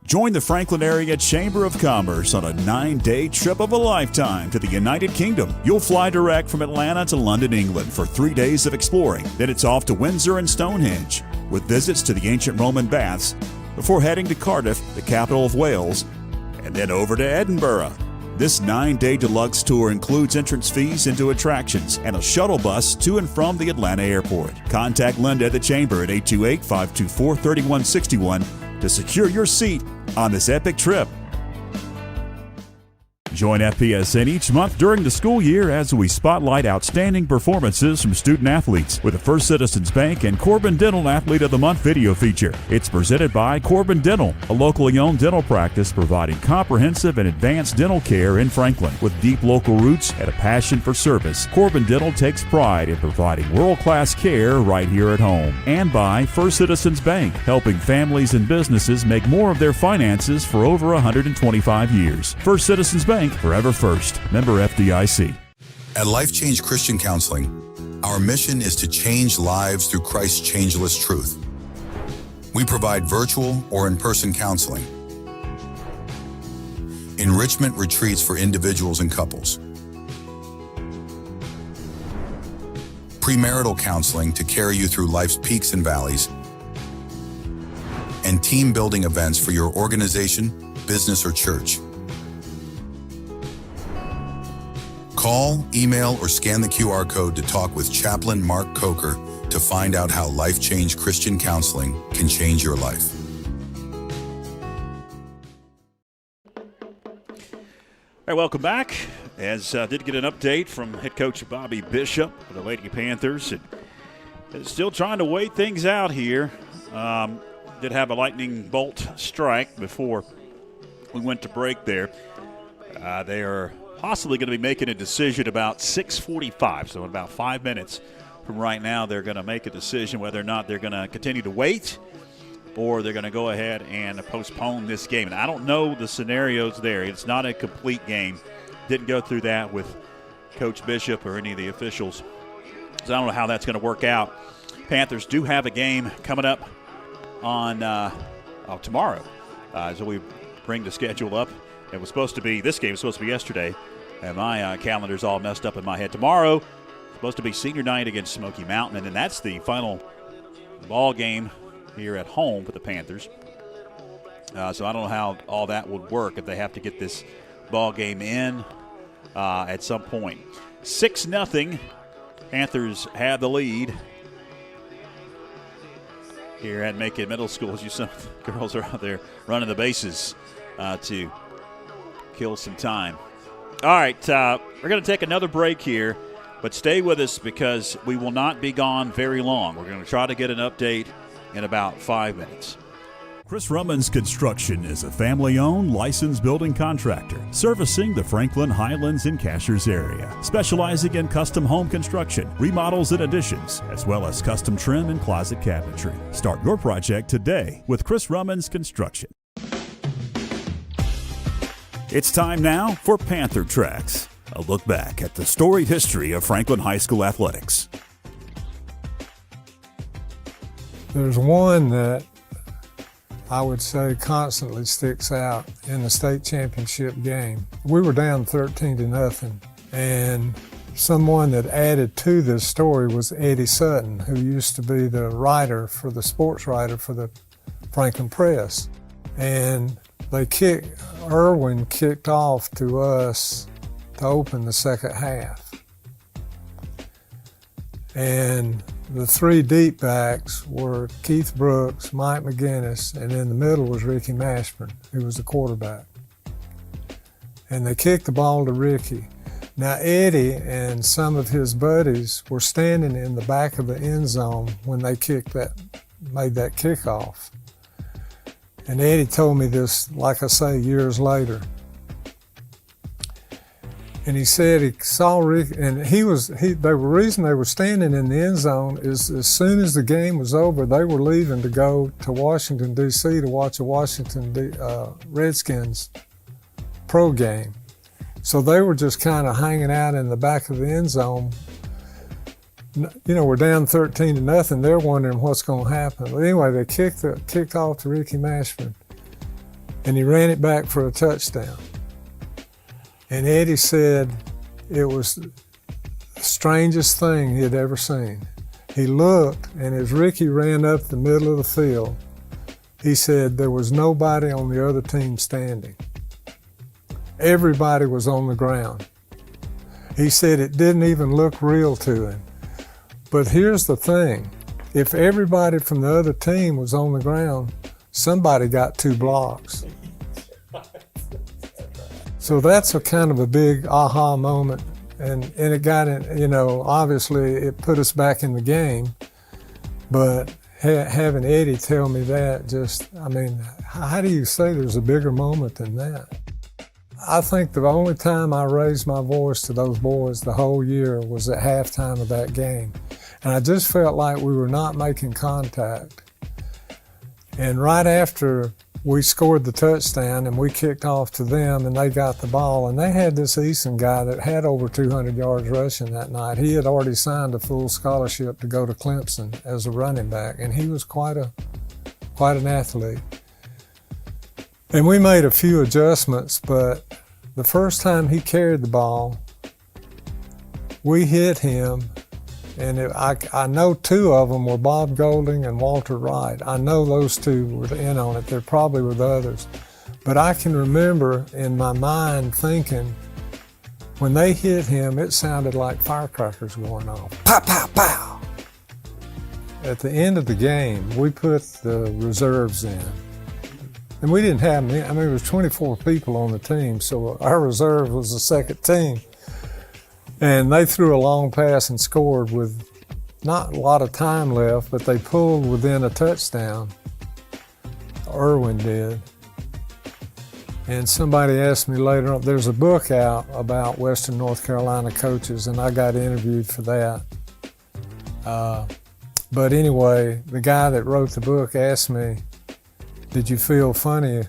Join the Franklin Area Chamber of Commerce on a 9-day trip of a lifetime to the United Kingdom. You'll fly direct from Atlanta to London, England for 3 days of exploring. Then it's off to Windsor and Stonehenge, with visits to the ancient Roman baths, before heading to Cardiff, the capital of Wales, and then over to Edinburgh. This 9-day deluxe tour includes entrance fees into attractions and a shuttle bus to and from the Atlanta airport. Contact Linda at the Chamber at 828-524-3161 to secure your seat on this epic trip. Join FPSN each month during the school year as we spotlight outstanding performances from student athletes with the First Citizens Bank and Corbin Dental Athlete of the Month video feature. It's presented by Corbin Dental, a locally owned dental practice providing comprehensive and advanced dental care in Franklin. With deep local roots and a passion for service, Corbin Dental takes pride in providing world-class care right here at home. And by First Citizens Bank, helping families and businesses make more of their finances for over 125 years. First Citizens Bank, forever first. Member FDIC. At Life Change Christian Counseling, our mission is to change lives through Christ's changeless truth. We provide virtual or in-person counseling, enrichment retreats for individuals and couples, premarital counseling to carry you through life's peaks and valleys, and team building events for your organization, business, or church. Call, email, or scan the QR code to talk with Chaplain Mark Coker to find out how Life Change Christian Counseling can change your life. All right, welcome back. As did get an update from head coach Bobby Bishop for the Lady Panthers. And still trying to wait things out here. Did have a lightning bolt strike before we went to break there. They are possibly going to be making a decision about 6:45, so in about 5 minutes from right now, they're going to make a decision whether or not they're going to continue to wait or they're going to go ahead and postpone this game. And I don't know the scenarios there. It's not a complete game. Didn't go through that with Coach Bishop or any of the officials, so I don't know how that's going to work out. Panthers do have a game coming up on tomorrow. So we bring the schedule up. It was supposed to be, this game was supposed to be yesterday, and my calendar's all messed up in my head. Tomorrow, supposed to be senior night against Smoky Mountain, and then that's the final ball game here at home for the Panthers. So I don't know how all that would work if they have to get this ball game in at some point. 6-0. Panthers have the lead here at Macon Middle School. As you saw, the girls are out there running the bases to kill some time. All right, we're going to take another break here, but stay with us because we will not be gone very long. We're going to try to get an update in about 5 minutes. Chris Rummans Construction is a family-owned, licensed building contractor servicing the Franklin, Highlands, and Cashers area, specializing in custom home construction, remodels, and additions, as well as custom trim and closet cabinetry. Start your project today with Chris Rummans Construction. It's time now for Panther Tracks, a look back at the storied history of Franklin High School athletics. There's one that I would say constantly sticks out in the state championship game. We were down 13-0, and someone that added to this story was Eddie Sutton, who used to be the writer for the sports writer for the Franklin Press. And Irwin kicked off to us to open the second half. And the three deep backs were Keith Brooks, Mike McGinnis, and in the middle was Ricky Mashburn, who was the quarterback. And they kicked the ball to Ricky. Now Eddie and some of his buddies were standing in the back of the end zone when they made that kickoff. And Eddie told me this, like I say, years later. And he said he saw Rick, and the reason they were standing in the end zone is as soon as the game was over, they were leaving to go to Washington, D.C. to watch a Washington Redskins pro game. So they were just kind of hanging out in the back of the end zone. You know, we're down 13-0. They're wondering what's going to happen. But anyway, they kicked off to Ricky Mashburn, and he ran it back for a touchdown. And Eddie said it was the strangest thing he had ever seen. He looked, and as Ricky ran up the middle of the field, he said there was nobody on the other team standing. Everybody was on the ground. He said it didn't even look real to him. But here's the thing, if everybody from the other team was on the ground, somebody got 2 blocks. So that's a kind of a big aha moment. And it got in, you know, obviously it put us back in the game, but having Eddie tell me that just, I mean, how do you say there's a bigger moment than that? I think the only time I raised my voice to those boys the whole year was at halftime of that game. And I just felt like we were not making contact. And right after we scored the touchdown and we kicked off to them and they got the ball, and they had this Eason guy that had over 200 yards rushing that night. He had already signed a full scholarship to go to Clemson as a running back, and he was quite an athlete. And we made a few adjustments, but the first time he carried the ball, we hit him, and I know two of them were Bob Golding and Walter Wright. I know those two were in on it. There probably were the others. But I can remember in my mind thinking, when they hit him, it sounded like firecrackers going off. Pow, pow, pow! At the end of the game, we put the reserves in. And we didn't have many. I mean, there was 24 people on the team, so our reserve was the second team. And they threw a long pass and scored with not a lot of time left, but they pulled within a touchdown. Irwin did. And somebody asked me later on, there's a book out about Western North Carolina coaches, and I got interviewed for that. But anyway, the guy that wrote the book asked me, did you feel funny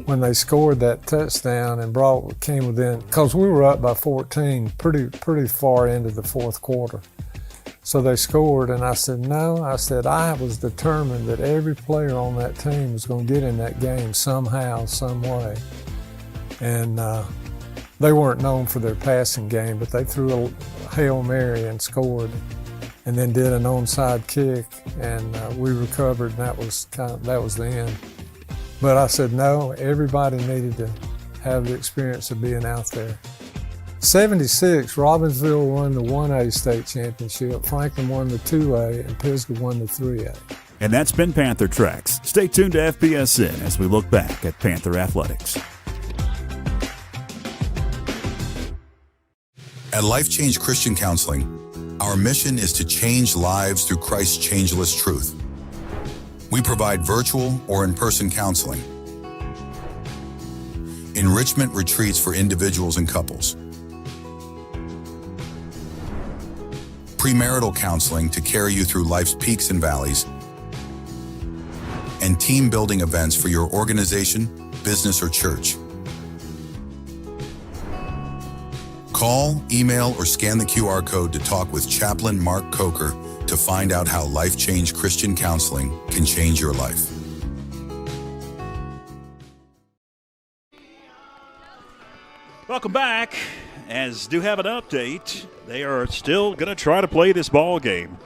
when they scored that touchdown and came within, because we were up by 14 pretty far into the fourth quarter. So they scored, and I said, no. I said, I was determined that every player on that team was going to get in that game somehow, some way. And they weren't known for their passing game, but they threw a Hail Mary and scored, and then did an onside kick, and we recovered, and that was the end. But I said, no, everybody needed to have the experience of being out there. 76, Robbinsville won the 1A state championship, Franklin won the 2A, and Pisgah won the 3A. And that's been Panther Tracks. Stay tuned to FBSN as we look back at Panther Athletics. At Life Change Christian Counseling, our mission is to change lives through Christ's changeless truth. We provide virtual or in-person counseling, enrichment retreats for individuals and couples, premarital counseling to carry you through life's peaks and valleys, and team-building events for your organization, business, or church. Call, email, or scan the QR code to talk with Chaplain Mark Coker to find out how Life Change Christian Counseling can change your life. Welcome back. As do have an update, they are still going to try to play this ball game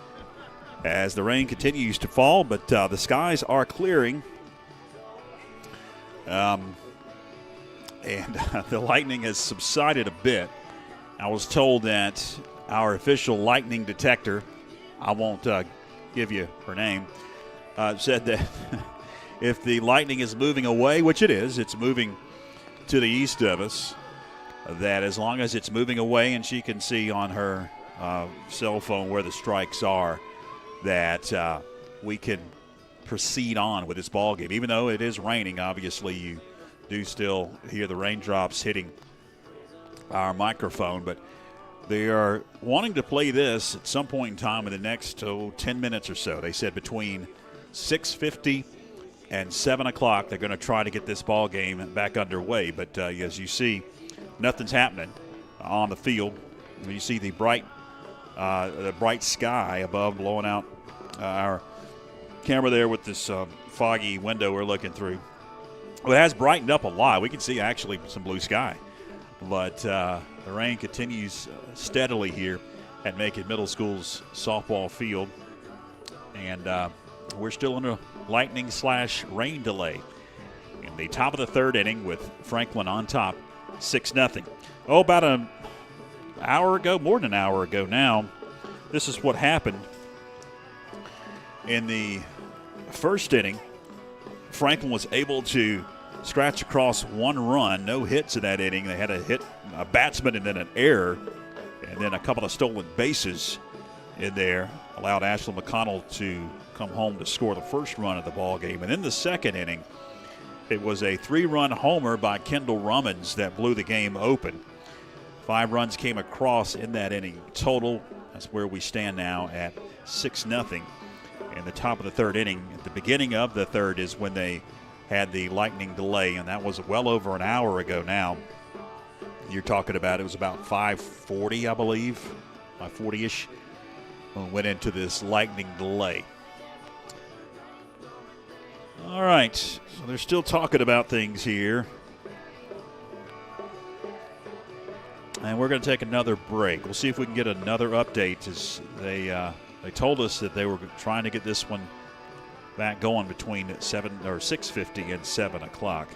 as the rain continues to fall, but the skies are clearing. And the lightning has subsided a bit. I was told that our official lightning detector, I won't give you her name, said that if the lightning is moving away, which it is, it's moving to the east of us, that as long as it's moving away and she can see on her cell phone where the strikes are, that we can proceed on with this ball game. Even though it is raining, obviously you do still hear the raindrops hitting our microphone, but they are wanting to play this at some point in time in the next 10 minutes or so. They said between 6:50 and 7 o'clock they're going to try to get this ball game back underway. But as you see, nothing's happening on the field. You see the bright sky above blowing out our camera there with this foggy window we're looking through. Well, it has brightened up a lot. We can see actually some blue sky. But the rain continues steadily here at Macon Middle School's softball field. And we're still in a lightning/rain delay in the top of the third inning with Franklin on top, 6-0. Oh, about an hour ago, more than an hour ago now, this is what happened. In the first inning, Franklin was able to scratch across 1 run, no hits in that inning. They had a hit, a batsman, and then an error, and then a couple of stolen bases in there. Allowed Ashley McConnell to come home to score the first run of the ball game. And in the second inning, it was a 3-run homer by Kendall Rummins that blew the game open. 5 runs came across in that inning total. That's where we stand now at 6-0 in the top of the third inning. At the beginning of the third is when they had the lightning delay, and that was well over an hour ago now. You're talking about, it was about 5:40, I believe, 5:40-ish, when we went into this lightning delay. All right, so they're still talking about things here. And we're going to take another break. We'll see if we can get another update, as they told us that they were trying to get this one back going between 6:50 and 7 o'clock.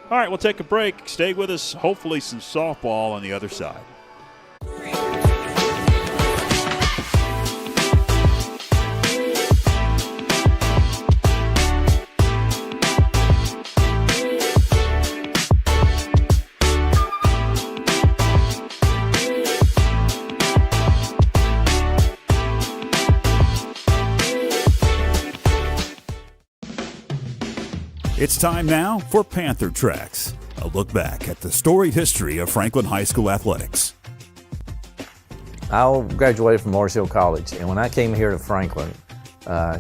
All right, we'll take a break. Stay with us. Hopefully some softball on the other side. It's time now for Panther Tracks, a look back at the storied history of Franklin High School athletics. I graduated from Mars Hill College, and when I came here to Franklin,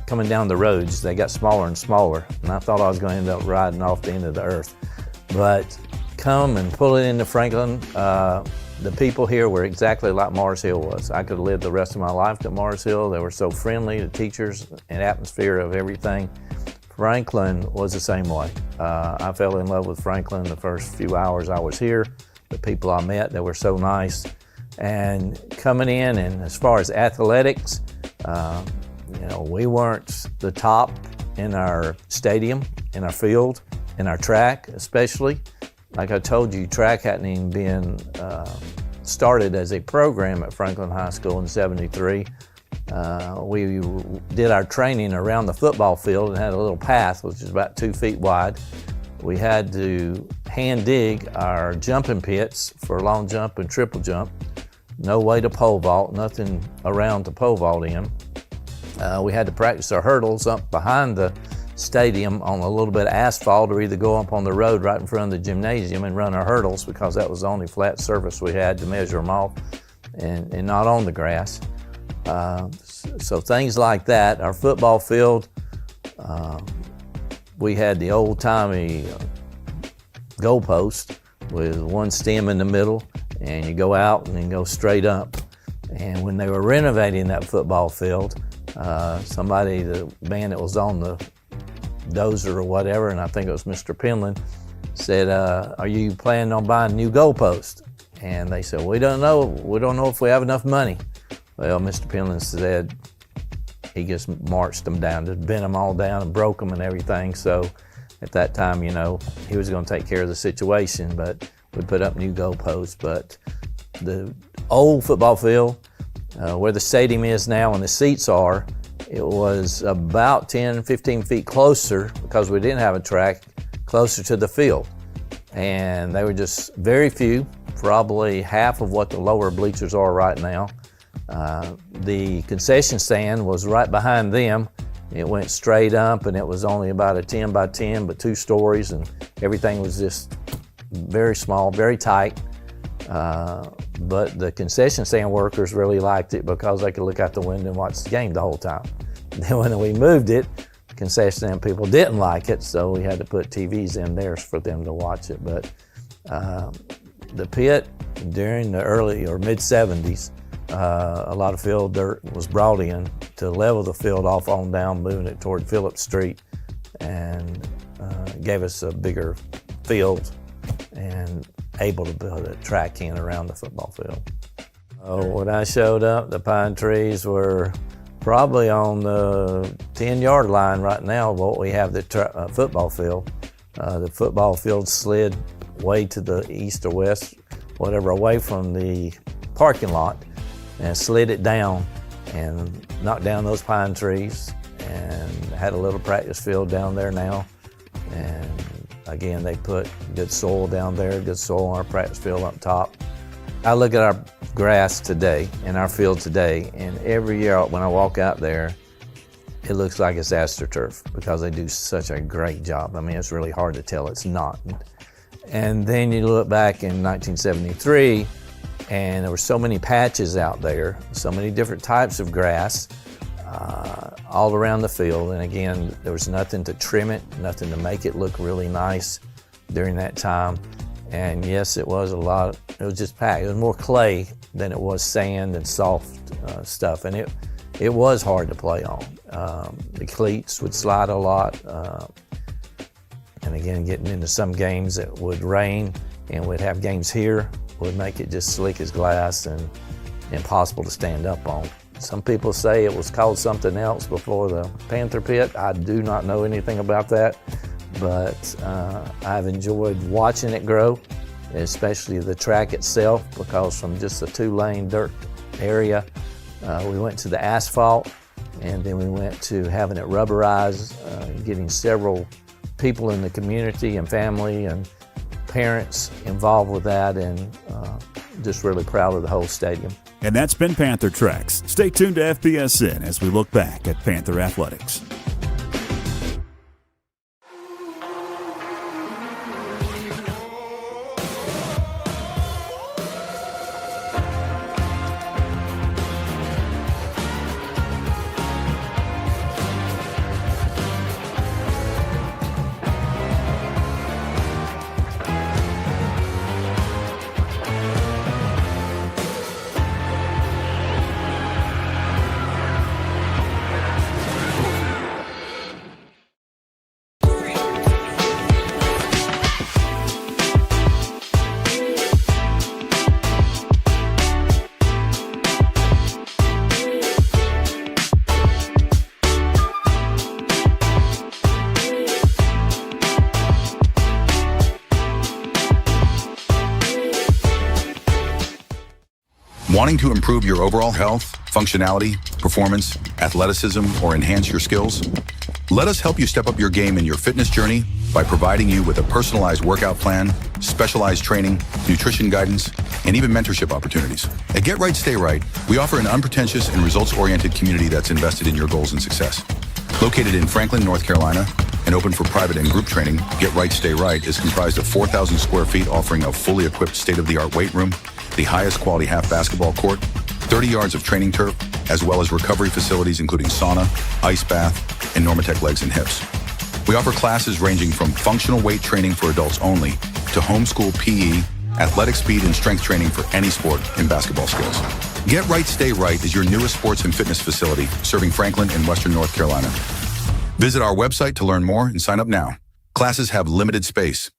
coming down the roads, they got smaller and smaller, and I thought I was going to end up riding off the end of the earth. But come and pull it into Franklin, the people here were exactly like Mars Hill was. I could have lived the rest of my life at Mars Hill. They were so friendly, the teachers and atmosphere of everything. Franklin was the same way. I fell in love with Franklin the first few hours I was here. The people I met, they were so nice. And coming in, and as far as athletics, we weren't the top in our stadium, in our field, in our track especially. Like I told you, track hadn't even been started as a program at Franklin High School in '73. We did our training around the football field and had a little path which is about 2 feet wide. We had to hand dig our jumping pits for long jump and triple jump. No way to pole vault, nothing around to pole vault in. We had to practice our hurdles up behind the stadium on a little bit of asphalt, or either go up on the road right in front of the gymnasium and run our hurdles, because that was the only flat surface we had to measure them off, and not on the grass. So things like that. Our football field, we had the old-timey goalpost with one stem in the middle, and you go out and then go straight up. And when they were renovating that football field, somebody, the man that was on the dozer or whatever, and I think it was Mr. Penland, said, are you planning on buying a new goalpost? And they said, we don't know if we have enough money. Well, Mr. Penland said he just marched them down, just bent them all down and broke them and everything. So at that time, he was going to take care of the situation, but we put up new goalposts. But the old football field, where the stadium is now and the seats are, it was about 10, 15 feet closer, because we didn't have a track, closer to the field. And they were just very few, probably half of what the lower bleachers are right now. The concession stand was right behind them. It went straight up, and it was only about a 10 by 10, but 2 stories, and everything was just very small, very tight. But the concession stand workers really liked it because they could look out the window and watch the game the whole time. Then when we moved it, concession stand people didn't like it, so we had to put TVs in there for them to watch it. But the pit, during the early or mid-'70s, a lot of field dirt was brought in to level the field off on down, moving it toward Phillips Street, and gave us a bigger field and able to build a track in around the football field. When I showed up, the pine trees were probably on the 10-yard line right now of what we have the football field. The football field slid way to the east or west, whatever, away from the parking lot, and slid it down and knocked down those pine trees, and had a little practice field down there now, and Again, they put good soil down there, good soil on our practice field up top. I look at our grass today and our field today, and every year when I walk out there, it looks like it's AstroTurf because they do such a great job. I mean, it's really hard to tell it's not. And then you look back in 1973, and there were so many patches out there, so many different types of grass all around the field. And again, there was nothing to trim it, nothing to make it look really nice during that time. And yes, it was it was just packed. It was more clay than it was sand and soft stuff. And it was hard to play on. The cleats would slide a lot. And again, getting into some games it would rain and we'd have games here would make it just slick as glass and impossible to stand up on. Some people say it was called something else before the Panther Pit. I do not know anything about that, but I've enjoyed watching it grow, especially the track itself, because from just a 2-lane dirt area, we went to the asphalt, and then we went to having it rubberized, getting several people in the community and family and parents involved with that, and just really proud of the whole stadium. And that's been Panther Tracks. Stay tuned to FPSN as we look back at Panther Athletics. Wanting to improve your overall health, functionality, performance, athleticism, or enhance your skills? Let us help you step up your game in your fitness journey by providing you with a personalized workout plan, specialized training, nutrition guidance, and even mentorship opportunities. At Get Right, Stay Right, we offer an unpretentious and results-oriented community that's invested in your goals and success. Located in Franklin, North Carolina, and open for private and group training, Get Right, Stay Right is comprised of 4,000 square feet, offering a fully equipped state-of-the-art weight room, the highest quality half basketball court, 30 yards of training turf, as well as recovery facilities including sauna, ice bath, and Normatec legs and hips. We offer classes ranging from functional weight training for adults only to homeschool PE, athletic speed and strength training for any sport and basketball skills. Get Right, Stay Right is your newest sports and fitness facility serving Franklin and Western North Carolina. Visit our website to learn more and sign up now. Classes have limited space.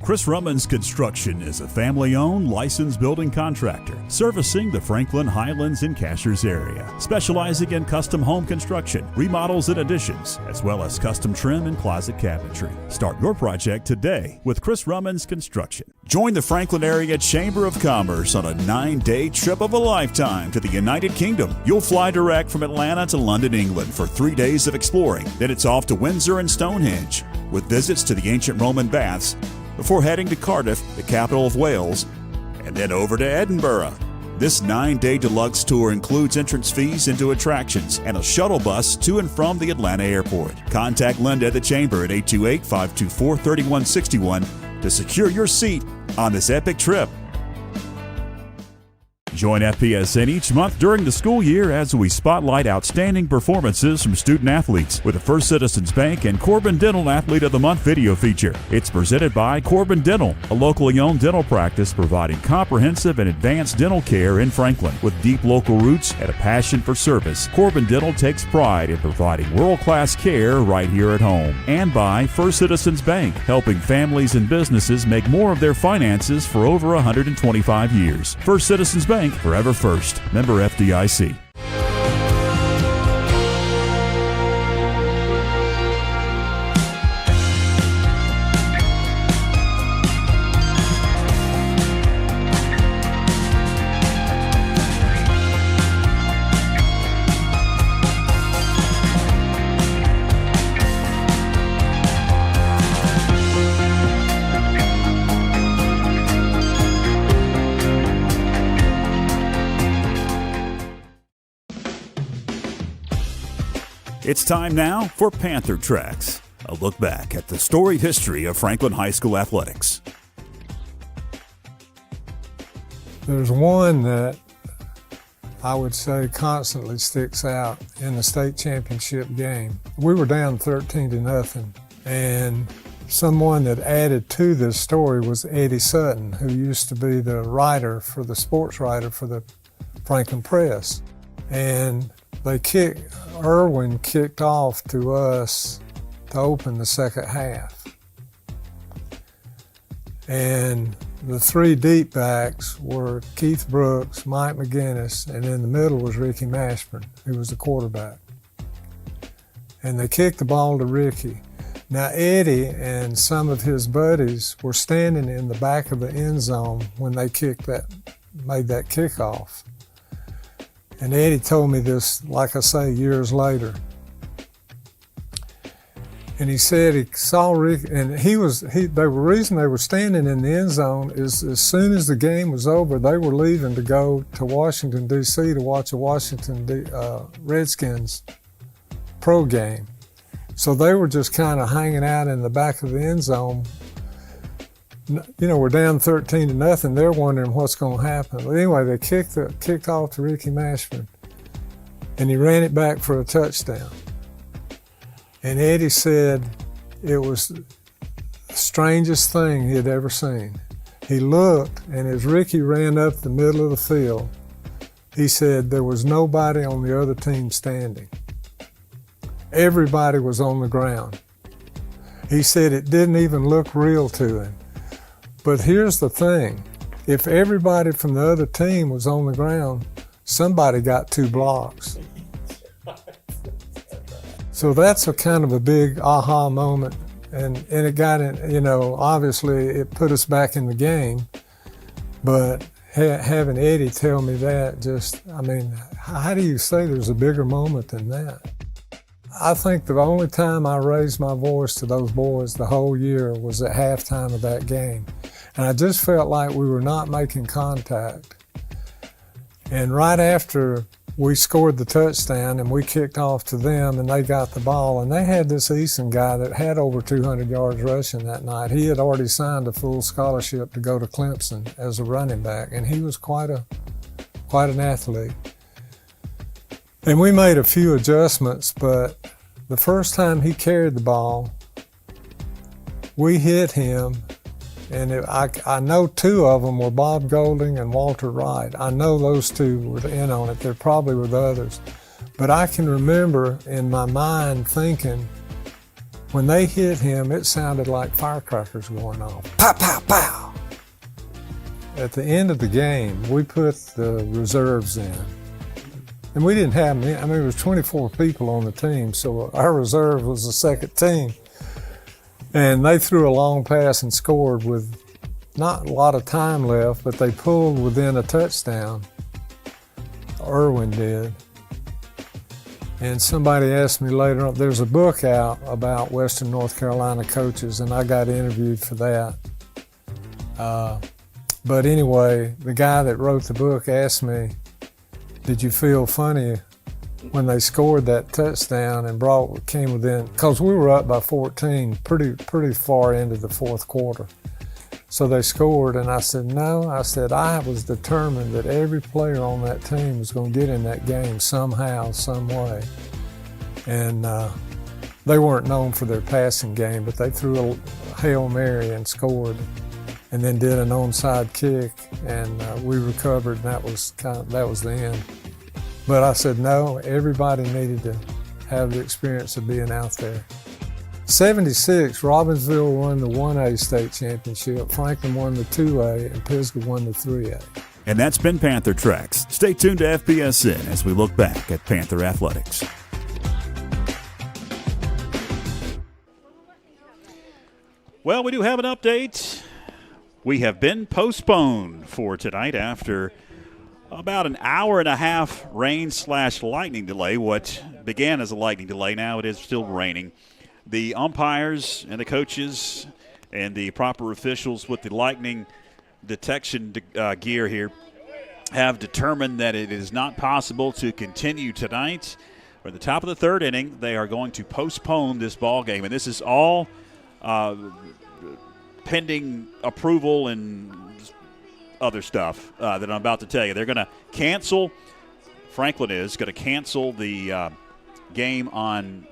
Chris Rummans Construction is a family-owned, licensed building contractor servicing the Franklin, Highlands, and Cashers area, specializing in custom home construction, remodels, and additions, as well as custom trim and closet cabinetry. Start your project today with Chris Rummans Construction. Join the Franklin Area Chamber of Commerce on a 9-day trip of a lifetime to the United Kingdom. You'll fly direct from Atlanta to London, England for 3 days of exploring. Then it's off to Windsor and Stonehenge with visits to the ancient Roman baths, before heading to Cardiff, the capital of Wales, and then over to Edinburgh. This 9-day deluxe tour includes entrance fees into attractions and a shuttle bus to and from the Atlanta airport. Contact Linda at the Chamber at 828-524-3161 to secure your seat on this epic trip. Join FPSN each month during the school year as we spotlight outstanding performances from student athletes with the First Citizens Bank and Corbin Dental Athlete of the Month video feature. It's presented by Corbin Dental, a locally owned dental practice providing comprehensive and advanced dental care in Franklin. With deep local roots and a passion for service, Corbin Dental takes pride in providing world-class care right here at home. And by First Citizens Bank, helping families and businesses make more of their finances for over 125 years. First Citizens Bank, forever first. Member FDIC. It's time now for Panther Tracks, a look back at the storied history of Franklin High School athletics. There's one that I would say constantly sticks out in the state championship game. We were down 13-0, and someone that added to this story was Eddie Sutton, who used to be the sports writer for the Franklin Press. And Irwin kicked off to us to open the second half. And the three deep backs were Keith Brooks, Mike McGinnis, and in the middle was Ricky Mashburn, who was the quarterback. And they kicked the ball to Ricky. Now Eddie and some of his buddies were standing in the back of the end zone when they made that kickoff. And Eddie told me this, like I say, years later. And he said he saw Rick, and the reason they were standing in the end zone is as soon as the game was over, they were leaving to go to Washington, D.C. to watch a Washington Redskins pro game. So they were just kind of hanging out in the back of the end zone. You know, we're down 13-0. They're wondering what's going to happen. But anyway, they kicked off to Ricky Mashburn, and he ran it back for a touchdown. And Eddie said it was the strangest thing he had ever seen. He looked, and as Ricky ran up the middle of the field, he said there was nobody on the other team standing. Everybody was on the ground. He said it didn't even look real to him. But here's the thing, if everybody from the other team was on the ground, somebody got 2 blocks. So that's a kind of a big aha moment, and it got in, you know, obviously it put us back in the game, but having Eddie tell me that how do you say there's a bigger moment than that? I think the only time I raised my voice to those boys the whole year was at halftime of that game. And I just felt like we were not making contact. And right after we scored the touchdown and we kicked off to them and they got the ball, and they had this Eason guy that had over 200 yards rushing that night. He had already signed a full scholarship to go to Clemson as a running back, and he was quite an athlete. And we made a few adjustments, but the first time he carried the ball, we hit him, and I know 2 of them were Bob Golding and Walter Wright. I know those 2 were in on it. There probably were others. But I can remember in my mind thinking, when they hit him, it sounded like firecrackers going off. Pow, pow, pow! At the end of the game, we put the reserves in. And we didn't have many. I mean, there was 24 people on the team, so our reserve was the second team. And they threw a long pass and scored with not a lot of time left, but they pulled within a touchdown. Irwin did. And somebody asked me later on, there's a book out about Western North Carolina coaches, and I got interviewed for that. But anyway, the guy that wrote the book asked me, did you feel funny when they scored that touchdown and came within, because we were up by 14 pretty far into the fourth quarter. So they scored, and I said, no. I said, I was determined that every player on that team was going to get in that game somehow, some way. And they weren't known for their passing game, but they threw a Hail Mary and scored, and then did an onside kick, and we recovered, and that was the end. But I said, no, everybody needed to have the experience of being out there. 76, Robbinsville won the 1A state championship, Franklin won the 2A, and Pisgah won the 3A. And that's been Panther Tracks. Stay tuned to FBSN as we look back at Panther athletics. Well, we do have an update. We have been postponed for tonight after about an hour and a half rain/lightning delay. What began as a lightning delay, now it is still raining. The umpires and the coaches and the proper officials with the lightning detection gear here have determined that it is not possible to continue tonight. We're at the top of the third inning. They are going to postpone this ball game, and this is all pending approval and other stuff that I'm about to tell you. They're going to cancel. Franklin is going to cancel the game on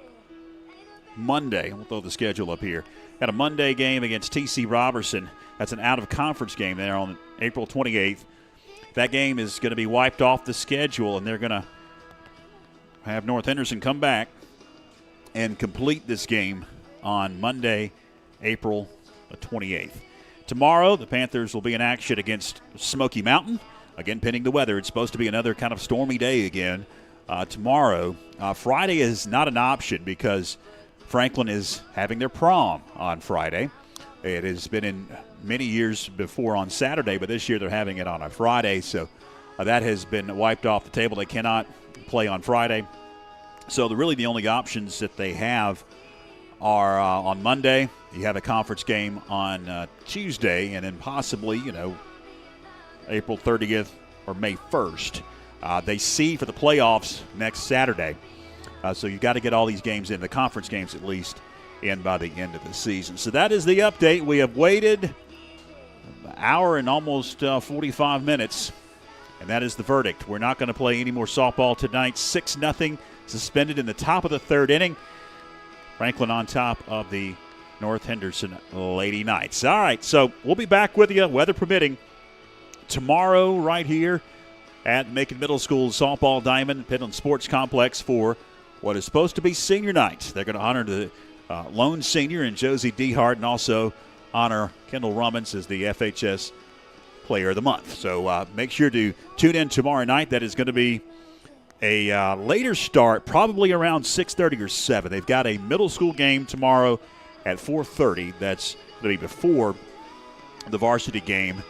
Monday. We'll throw the schedule up here. Got a Monday game against T.C. Robertson. That's an out-of-conference game there on April 28th. That game is going to be wiped off the schedule, and they're going to have North Henderson come back and complete this game on Monday, April 28th. Tomorrow, the Panthers will be in action against Smoky Mountain. Again, pending the weather. It's supposed to be another kind of stormy day again tomorrow. Friday is not an option because Franklin is having their prom on Friday. It has been in many years before on Saturday, but this year they're having it on a Friday, so that has been wiped off the table. They cannot play on Friday. So really the only options that they have are on Monday. You have a conference game on Tuesday, and then possibly, April 30th or May 1st. They seed for the playoffs next Saturday. So you've got to get all these games in, the conference games at least, in by the end of the season. So that is the update. We have waited an hour and almost 45 minutes, and that is the verdict. We're not going to play any more softball tonight. 6-0 suspended in the top of the third inning. Franklin on top of the North Henderson Lady Knights. All right, so we'll be back with you, weather permitting, tomorrow right here at Macon Middle School's Softball Diamond Pentland Sports Complex for what is supposed to be senior night. They're going to honor the lone senior and Josie Dehart, and also honor Kendall Rummins as the FHS Player of the Month. So make sure to tune in tomorrow night. That is going to be a later start, probably around 6:30 or 7. They've got a middle school game tomorrow at 4:30. That's going to be before the varsity game.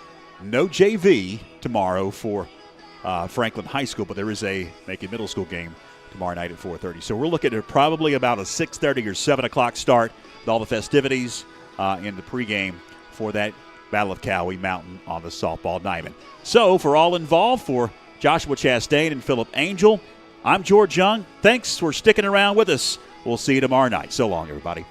No JV tomorrow for Franklin High School, but there is a Macon Middle School game tomorrow night at 4:30. So we're looking at probably about a 6:30 or 7 o'clock start with all the festivities in the pregame for that Battle of Cowie Mountain on the softball diamond. So for all involved, for Joshua Chastain and Philip Angel, I'm George Young. Thanks for sticking around with us. We'll see you tomorrow night. So long, everybody.